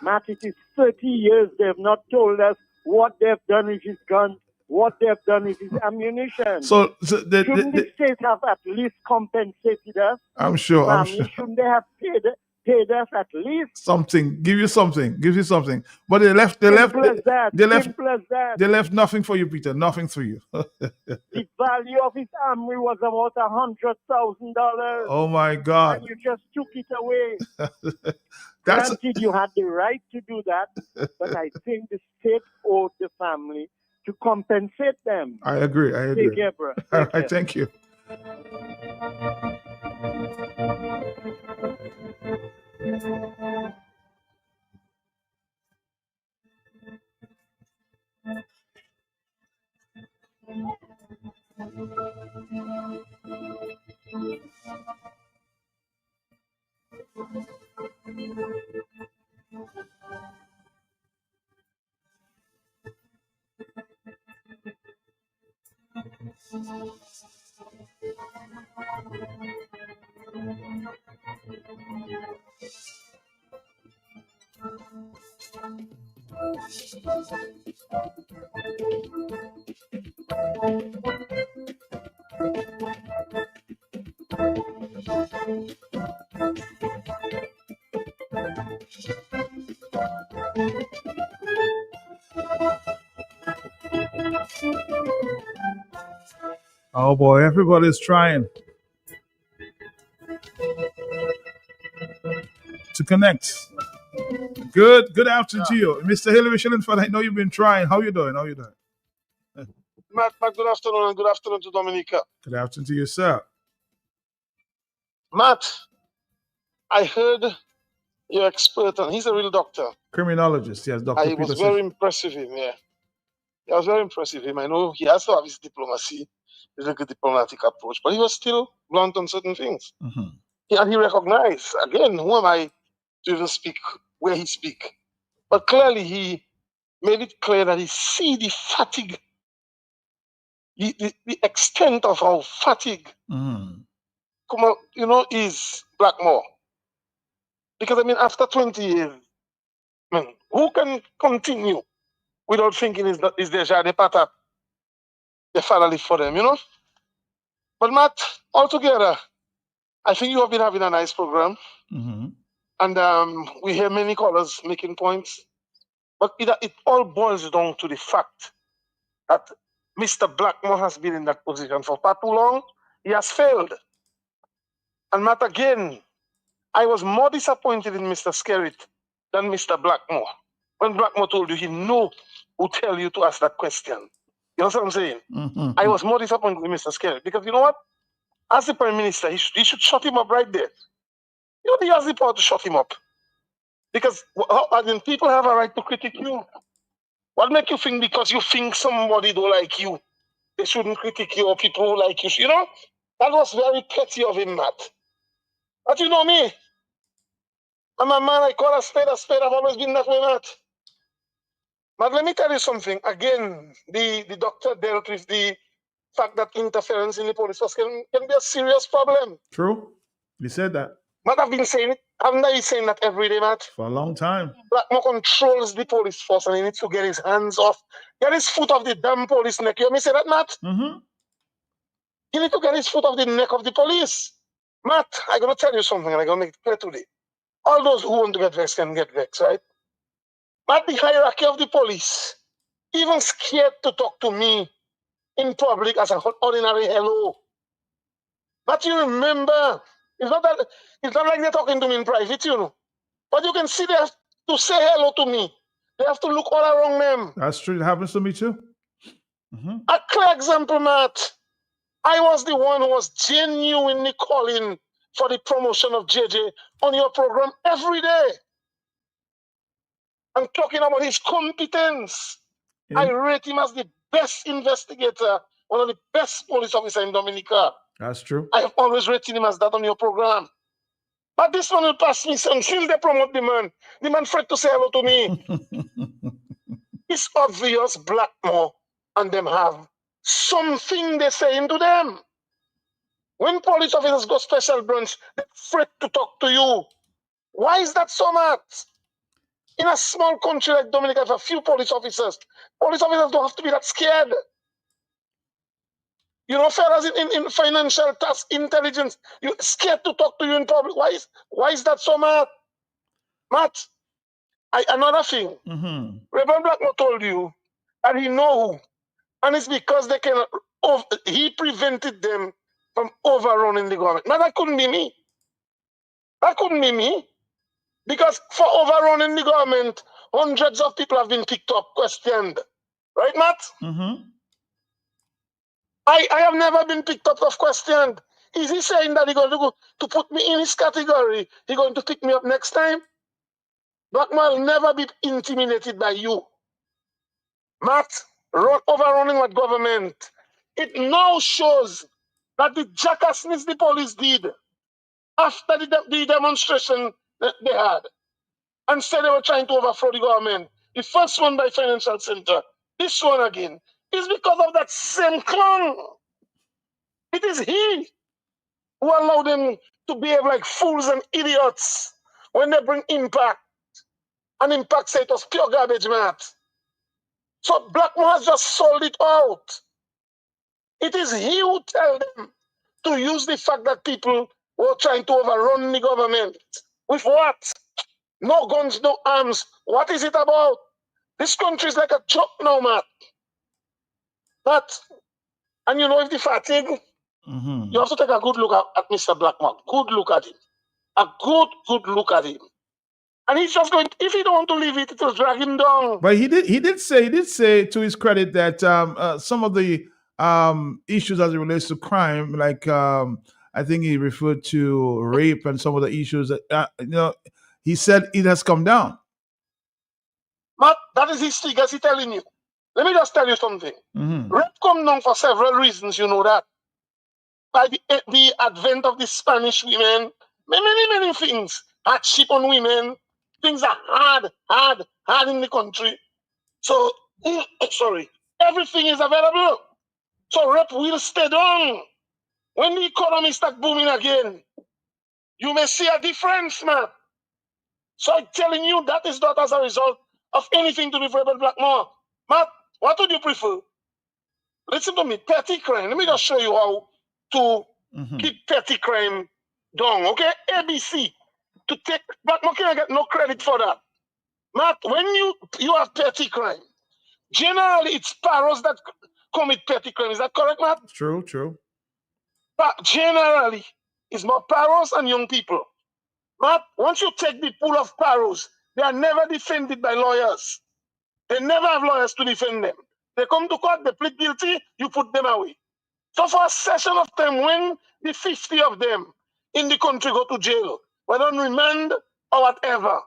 Matt, it is 30 years they have not told us what they've done with his guns, what they've done with his ammunition. So shouldn't the state have at least compensated us? I'm sure. Shouldn't they have paid us at least? Something. Give you something. But they left nothing for you, Peter. Nothing for you. The value of his armory was about $100,000. Oh my God. And you just took it away. Granted, you had the right to do that, but I think the state owed the family to compensate them. I agree. Take care, bro. All right, thank you. Oh boy, everybody's trying to connect. Good afternoon to you, Mr. Hillary Shillingford. I know you've been trying. How you doing? Matt, good afternoon and good afternoon to Dominica. Good afternoon to you, sir. Matt, I heard you're expert and he's a real doctor. Criminologist, yes, Dr. I Peter was Seja. very impressed with him, yeah. I was very impressed with him. I know he has to have his diplomacy, his good diplomatic approach, but he was still blunt on certain things. Mhm. And he recognized, again, who am I to even speak where he speak? But clearly he made it clear that he see the fatigue, the extent of how fatigue is Blackmore. Because, I mean, after 20 years, man, who can continue without thinking is déjà the pattern the father live for them, you know? But Matt, altogether, I think you have been having a nice program. And we hear many callers making points. But it all boils down to the fact that Mr. Blackmore has been in that position for far too long. He has failed. And Matt, again, I was more disappointed in Mr. Skerritt than Mr. Blackmore. When Blackmore told you he knew who tell you to ask that question. You know what I'm saying? I was more disappointed with Mr. Skerritt because you know what? As the Prime Minister, he should shut him up right there. You know, he has the power to shut him up. Because people have a right to critique you. What make you think because you think somebody don't like you, they shouldn't critique you or people who like you? You know? That was very petty of him, Matt. But you know me. I'm a man, I call a spade a spade. I've always been that way, Matt. But let me tell you something. Again, the doctor dealt with the fact that interference in the police force can be a serious problem. True. You said that Matt, I've been saying it. Haven't I been saying that every day, Matt? for a long time. Blackmore controls the police force and he needs to get his hands off. Get his foot off the damn police neck. You hear me say that, Matt? He need to get his foot off the neck of the police. Matt, I'm going to tell you something and I'm going to make it clear today. All those who want to get vexed can get vexed, right? But the hierarchy of the police, even scared to talk to me in public as an ordinary hello. But you remember, it's not like they're talking to me in private, you know. But you can see they have to say hello to me. They have to look all around them. That's true. It happens to me too. A clear example, Matt. I was the one who was genuinely calling for the promotion of JJ on your program every day. I'm talking about his competence. I rate him as the best investigator, one of the best police officers in Dominica. That's true. I have always rated him as that on your program. But this one will pass me until they promote the man. The man afraid to say hello to me. It's obvious Blackmore and them have something they saying to them. When police officers go special branch, they're afraid to talk to you. Why is that so much? In a small country like Dominica, with a few police officers don't have to be that scared. You know, fellas in financial task intelligence, you're scared to talk to you in public. Why is that so much? Matt, another thing. Reverend Blackmore told you that he know who, and it's because they cannot. He prevented them from overrunning the government. Now that couldn't be me. That couldn't be me, because for overrunning the government, hundreds of people have been picked up, questioned, right, Matt? I have never been picked up of questioned. Is he saying that he's going to go to put me in his category? He's going to pick me up next time? Blackmore will never be intimidated by you. Matt, overrunning what government? It now shows that the jackassness the police did after the demonstration that they had, and said they were trying to overthrow the government. The first one by Financial Center, this one again, is because of that same clown. It is he who allowed them to behave like fools and idiots when they bring Impact. And Impact said it was pure garbage, Matt. So Blackmore has just sold it out. It is he who tell them to use the fact that people were trying to overrun the government. With what? No guns, no arms. What is it about? This country is like a joke now, Matt. And you know, if the fatigue, you have to take a good look at Mr. Blackmore. Good look at him. A good look at him. And he's just going, if he don't want to leave it, it will drag him down. But he did say to his credit that some of the issues as it relates to crime, like I think he referred to rape and some of the issues that he said it has come down. Matt, that is his figures he's telling you. Let me just tell you something. Rape come down for several reasons, you know that. By the advent of the Spanish women, many things. Hardship on women. Things are hard in the country. So, sorry, everything is available. So rape will stay down. When the economy starts booming again, you may see a difference, man. So I'm telling you, that is not as a result of anything to do with Rebel Blackmore. Matt, what would you prefer? Listen to me, petty crime. Let me just show you how to keep petty crime down, okay? ABC. To take Blackmore can get no credit for that. Matt, when you have petty crime, generally it's paros that commit petty crime. Is that correct, Matt? True. But generally, it's more paros and young people. Matt, once you take the pool of paros, they are never defended by lawyers. They never have lawyers to defend them. They come to court, they plead guilty, you put them away. So for a session of time, when the 50 of them in the country go to jail, whether on remand or whatever,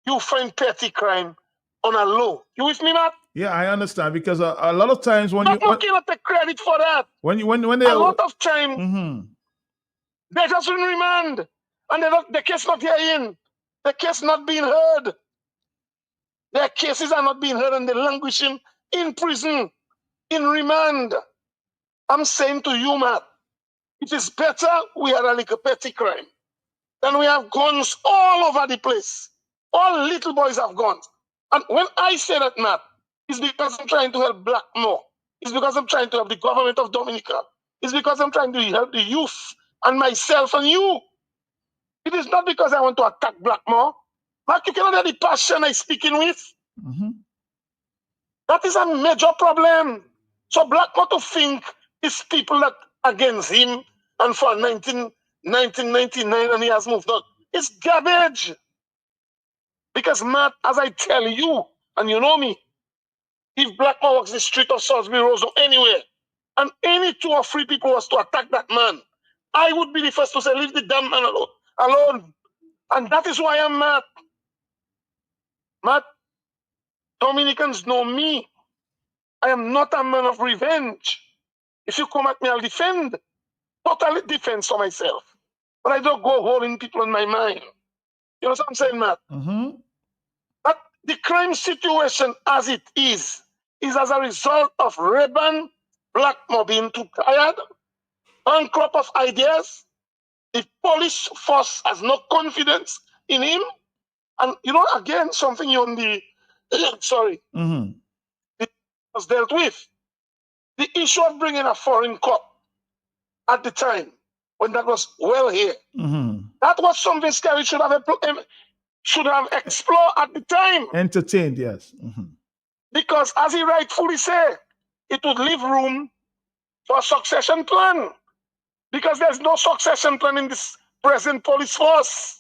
you find petty crime on a low. You with me, Matt? Yeah, I understand, because a lot of times when you cannot take credit for that. When they a lot of time they just in remand and the case not hearing, the case not being heard. Their cases are not being heard and they're languishing in prison, in remand. I'm saying to you, Matt, it is better we had a little petty crime than we have guns all over the place. All little boys have guns. And when I say that, Matt, it's because I'm trying to help Blackmore. It's because I'm trying to help the government of Dominica. It's because I'm trying to help the youth and myself and you. It is not because I want to attack Blackmore. Mark, you cannot hear the passion I'm speaking with. That is a major problem. So Blackmore to think it's people that against him and for 1999 and he has moved on. It's garbage. Because Matt, as I tell you, and you know me, if Blackmore walks the street of Salisbury Rose or anywhere, and any 2 or 3 people was to attack that man, I would be the first to say, leave the damn man alone. And that is why I'm mad. Matt, Dominicans know me. I am not a man of revenge. If you come at me, I'll defend. Totally defense for myself. But I don't go holding people in my mind. You know what I'm saying, Matt? But the crime situation as it is as a result of Reuben Blackmore being too tired, uncrop of ideas. The police force has no confidence in him. And, you know, again, something on the, it was dealt with. The issue of bringing a foreign cop at the time, when that was well here, that was something Scary should have explored at the time. Entertained, yes. Because as he rightfully said, it would leave room for a succession plan. Because there's no succession plan in this present police force.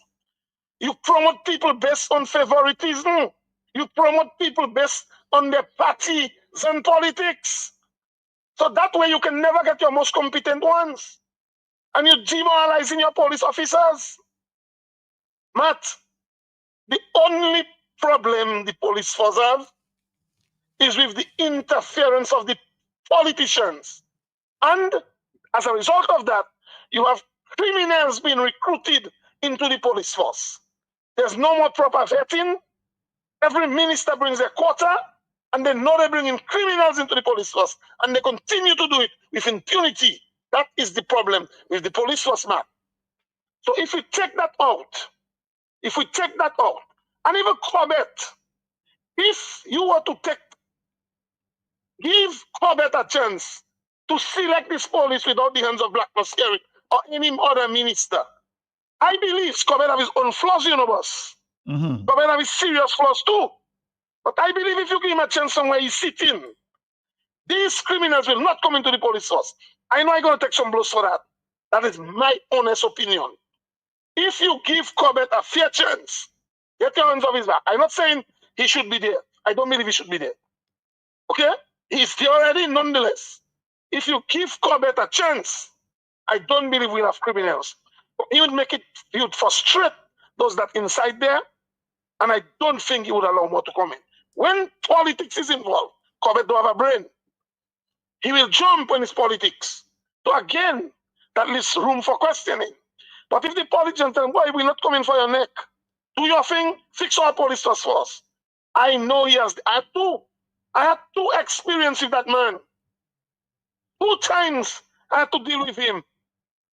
You promote people based on favoritism. You promote people based on their parties and politics. So that way you can never get your most competent ones. And you're demoralizing your police officers. Matt, the only problem the police force have is with the interference of the politicians. And as a result of that, you have criminals being recruited into the police force. There's no more proper vetting. Every minister brings a quota, and they know they bring in criminals into the police force, and they continue to do it with impunity. That is the problem with the police force, man. So if we take that out, and even Corbett, if you were to give Corbett a chance to select this police without the hands of Black Muskerry or any other minister, I believe Corbett have his own flaws, you know, boss. Corbett have his serious flaws too. But I believe if you give him a chance somewhere he's sitting, these criminals will not come into the police force. I know I'm going to take some blows for that. That is my honest opinion. If you give Corbett a fair chance, get your hands off his back. I'm not saying he should be there. I don't believe he should be there. Okay? He's there already, nonetheless. If you give Corbett a chance, I don't believe we'll have criminals. He would frustrate those that inside there, and I don't think he would allow more to come in. When politics is involved, Corbett don't have a brain. He will jump when it's politics. So again, that leaves room for questioning. But if the politicians tell him, boy, we're not coming for your neck, do your thing, fix our police force first. I know he has. I had two experiences with that man. 2 times I had to deal with him.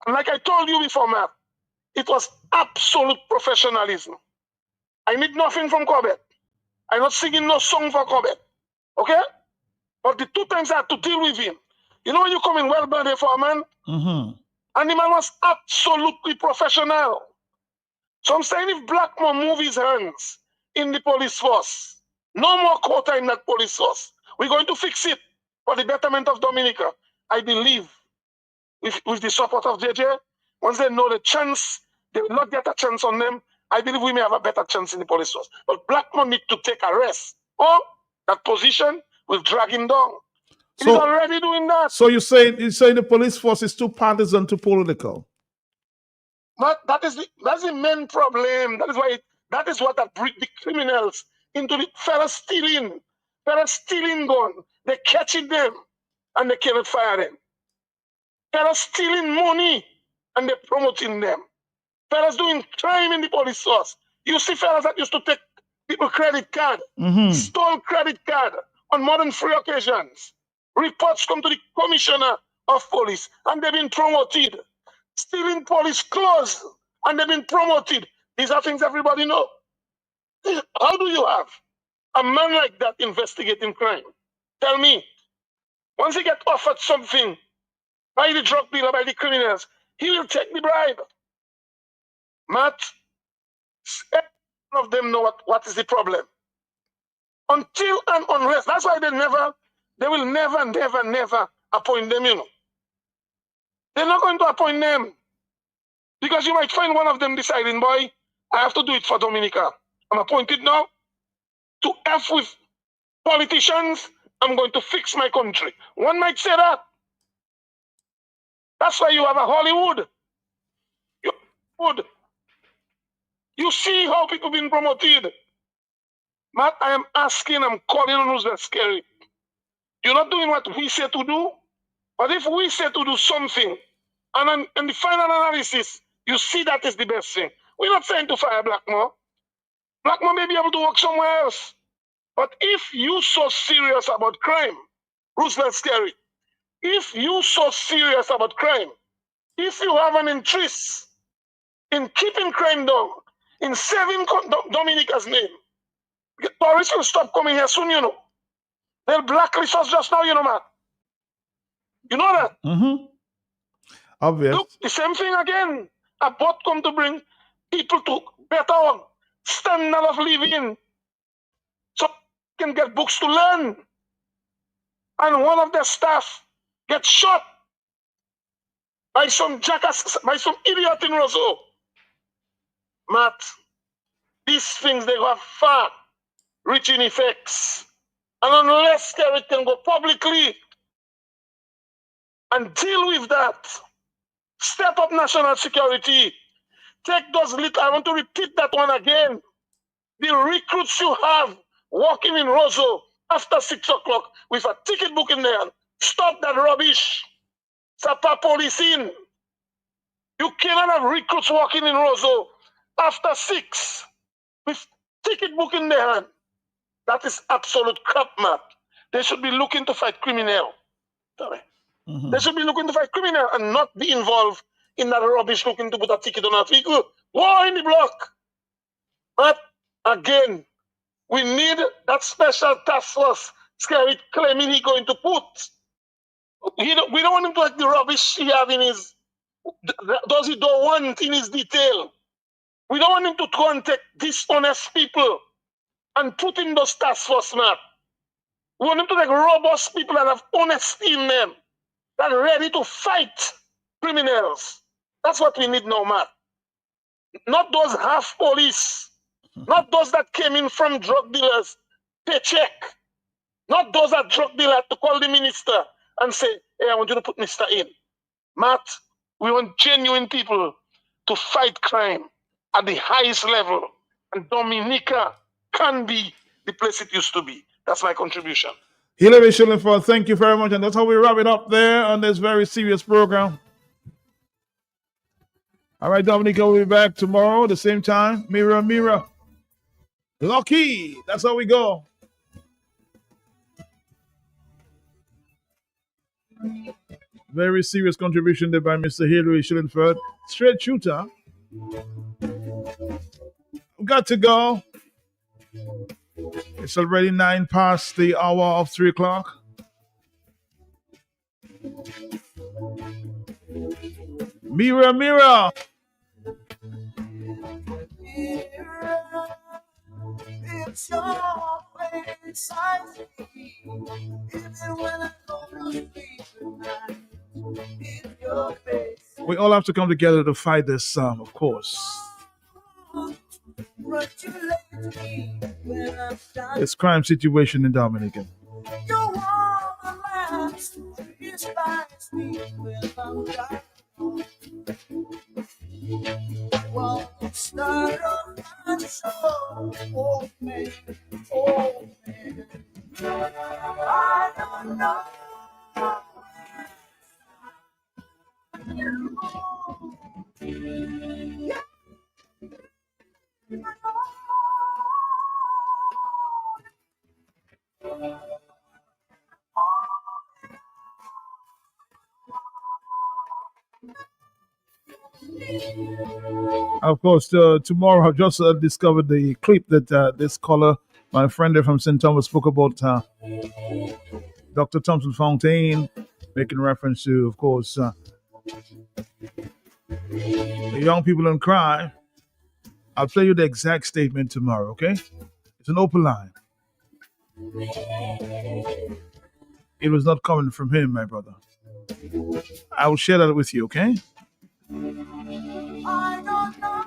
And like I told you before, Matt, it was absolute professionalism. I need nothing from Corbett. I'm not singing no song for Corbett. Okay? But the 2 times I had to deal with him, you know when you come in well-bred for a man? And the man was absolutely professional. So I'm saying if Blackmore move his hands in the police force, no more quota in that police force, we're going to fix it for the betterment of Dominica. I believe with the support of JJ, once they know the chance, they will not get a chance on them. I believe we may have a better chance in the police force. But Blackmore need to take a rest. Or that position will drag him down. He's already doing that. So you say the police force is too partisan, too political. But that's the main problem. That is what bring the criminals into the fellas stealing gun. They catching them and they cannot fire them. Fellas stealing money and they're promoting them. Fellas doing crime in the police force. You see fellas that used to take people credit card, stole credit card on more than 3 occasions. Reports come to the commissioner of police and they've been promoted. Stealing police clothes and they've been promoted. These are things everybody knows. How do you have a man like that investigating crime? Tell me, once he gets offered something by the drug dealer, by the criminals, he will take the bribe. Matt, none of them know what is the problem. Until and unless, that's why they will never appoint them, you know. They're not going to appoint them. Because you might find one of them deciding, boy, I have to do it for Dominica. I'm appointed now to F with politicians. I'm going to fix my country. One might say that. That's why you have a Hollywood. You see how people being promoted. Matt, I am asking, I'm calling on who's that scary. You're not doing what we say to do. But if we say to do something, and in the final analysis, you see that is the best thing. We're not saying to fire Blackmore. Blackmore may be able to work somewhere else. But if you so serious about crime, Roosevelt Scary, if you so serious about crime, if you have an interest in keeping crime down, in saving Dominica's name, tourists will stop coming here soon, you know. They'll blacklist us just now, you know, man. You know that? Obvious. Look, the same thing again. A boat come to bring people to better standard of living so they can get books to learn. And one of their staff gets shot by some jackass, by some idiot in Roseau. Matt, these things, they have far reaching effects. And unless Kerry can go publicly and deal with that, step up national security, take those little, I want to repeat that one again. The recruits you have walking in Roseau after 6 o'clock with a ticket book in there, stop that rubbish. Sapa policing. You cannot have recruits walking in Roseau after 6 with ticket book in their hand. That is absolute crap, man. They should be looking to fight criminal. Sorry. They should be looking to fight criminal and not be involved in that rubbish looking to put a ticket on a vehicle. War in the block. But again, we need that special task force Scary claiming he's going to put. We don't want him to like the rubbish he have in his, does he don't want in his detail. We don't want him to go and take dishonest people and put in those task force, man. We want him to take robust people that have honesty in them, that are ready to fight criminals. That's what we need now, man. Not those half police, not those that came in from drug dealers, paycheck. Not those that drug dealers to call the minister and say, hey, I want you to put Mr. in. Matt, we want genuine people to fight crime at the highest level. And Dominica can be the place it used to be. That's my contribution. Hillary Shillingford, thank you very much. And that's how we wrap it up there on this very serious program. All right, Dominica will be back tomorrow at the same time. Mirror. Lucky. That's how we go. Very serious contribution there by Mr. Hillary Shillingford. Straight shooter. We've got to go. It's already 9 past the hour of 3 o'clock. Mirror. It's your face I see, even when I go to sleep at night. It's your face. We all have to come together to fight this, of course. This crime situation in Dominican. You are the last to despise me when I'm down. Well, start on my show, oh man. I don't know. Of course, tomorrow I just discovered the clip that this caller, my friend there from St. Thomas, spoke about Dr. Thompson Fontaine, making reference to, of course, the young people in crime. I'll play you the exact statement tomorrow, okay? It's an open line. It was not coming from him, my brother. I will share that with you, okay? I don't know.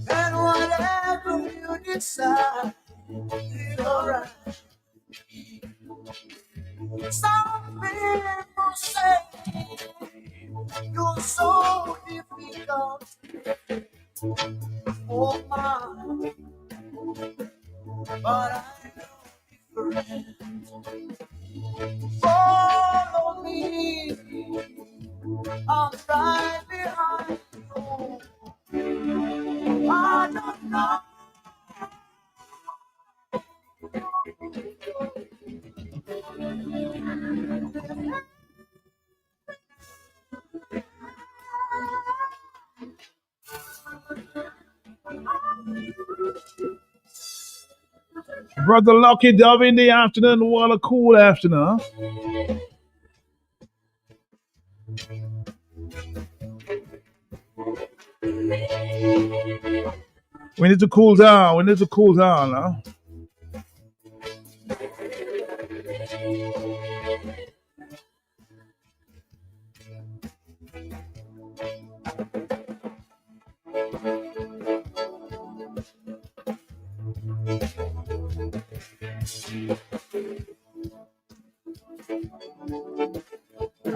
And whatever you decide, it's alright. Some people say you're so difficult. Oh my, but I know different. Follow me, I'm right behind you. I don't know. Brother Lucky Dove in the afternoon. What a cool afternoon. We need to cool down. Huh?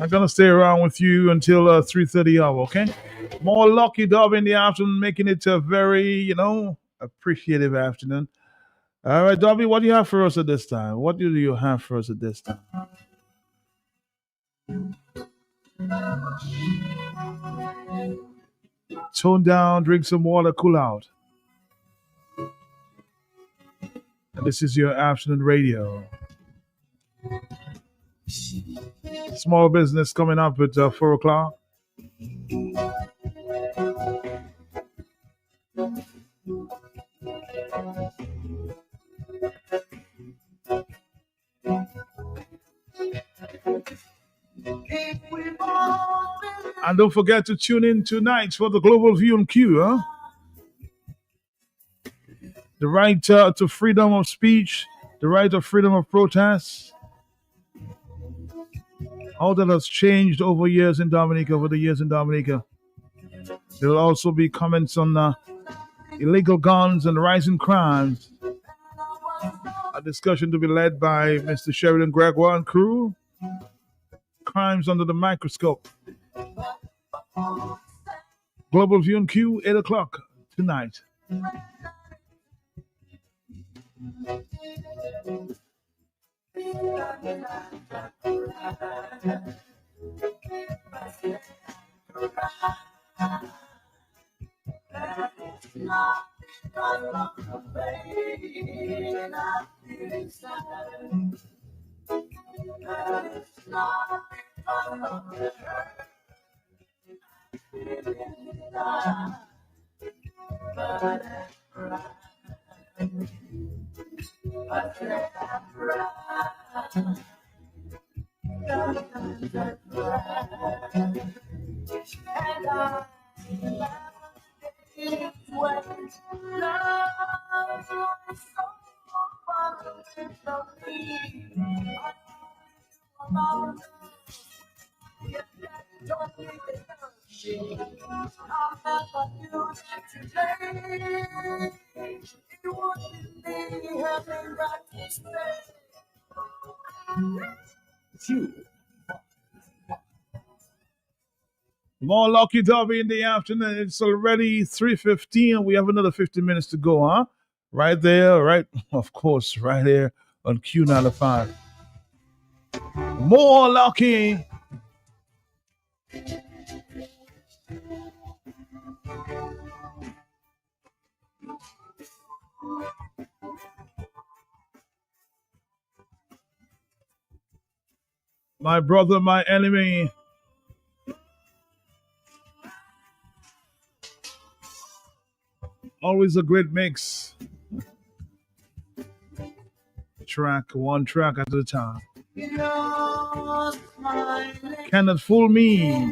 I'm gonna stay around with you until 3:30 hour, okay? More Lucky Dub in the afternoon, making it a very, appreciative afternoon. All right, Dobby, what do you have for us at this time? What do you have for us at this time? Tone down, drink some water, cool out. And this is your afternoon radio. Small business coming up at 4 o'clock. And don't forget to tune in tonight for the Global View and Q, huh? The right to freedom of speech, the right of freedom of protest. How that has changed over the years in Dominica. There will also be comments on illegal guns and rising crimes. A discussion to be led by Mr. Sheridan Gregoire and crew. Crimes under the microscope. Global View and Q, 8 o'clock tonight. More Lucky Derby in the afternoon. It's already 3:15. We have another 50 minutes to go, huh? Right there, right, of course, right here on Q95. More Lucky. My brother, my enemy. Always a great mix. One track at a time. Cannot fool me.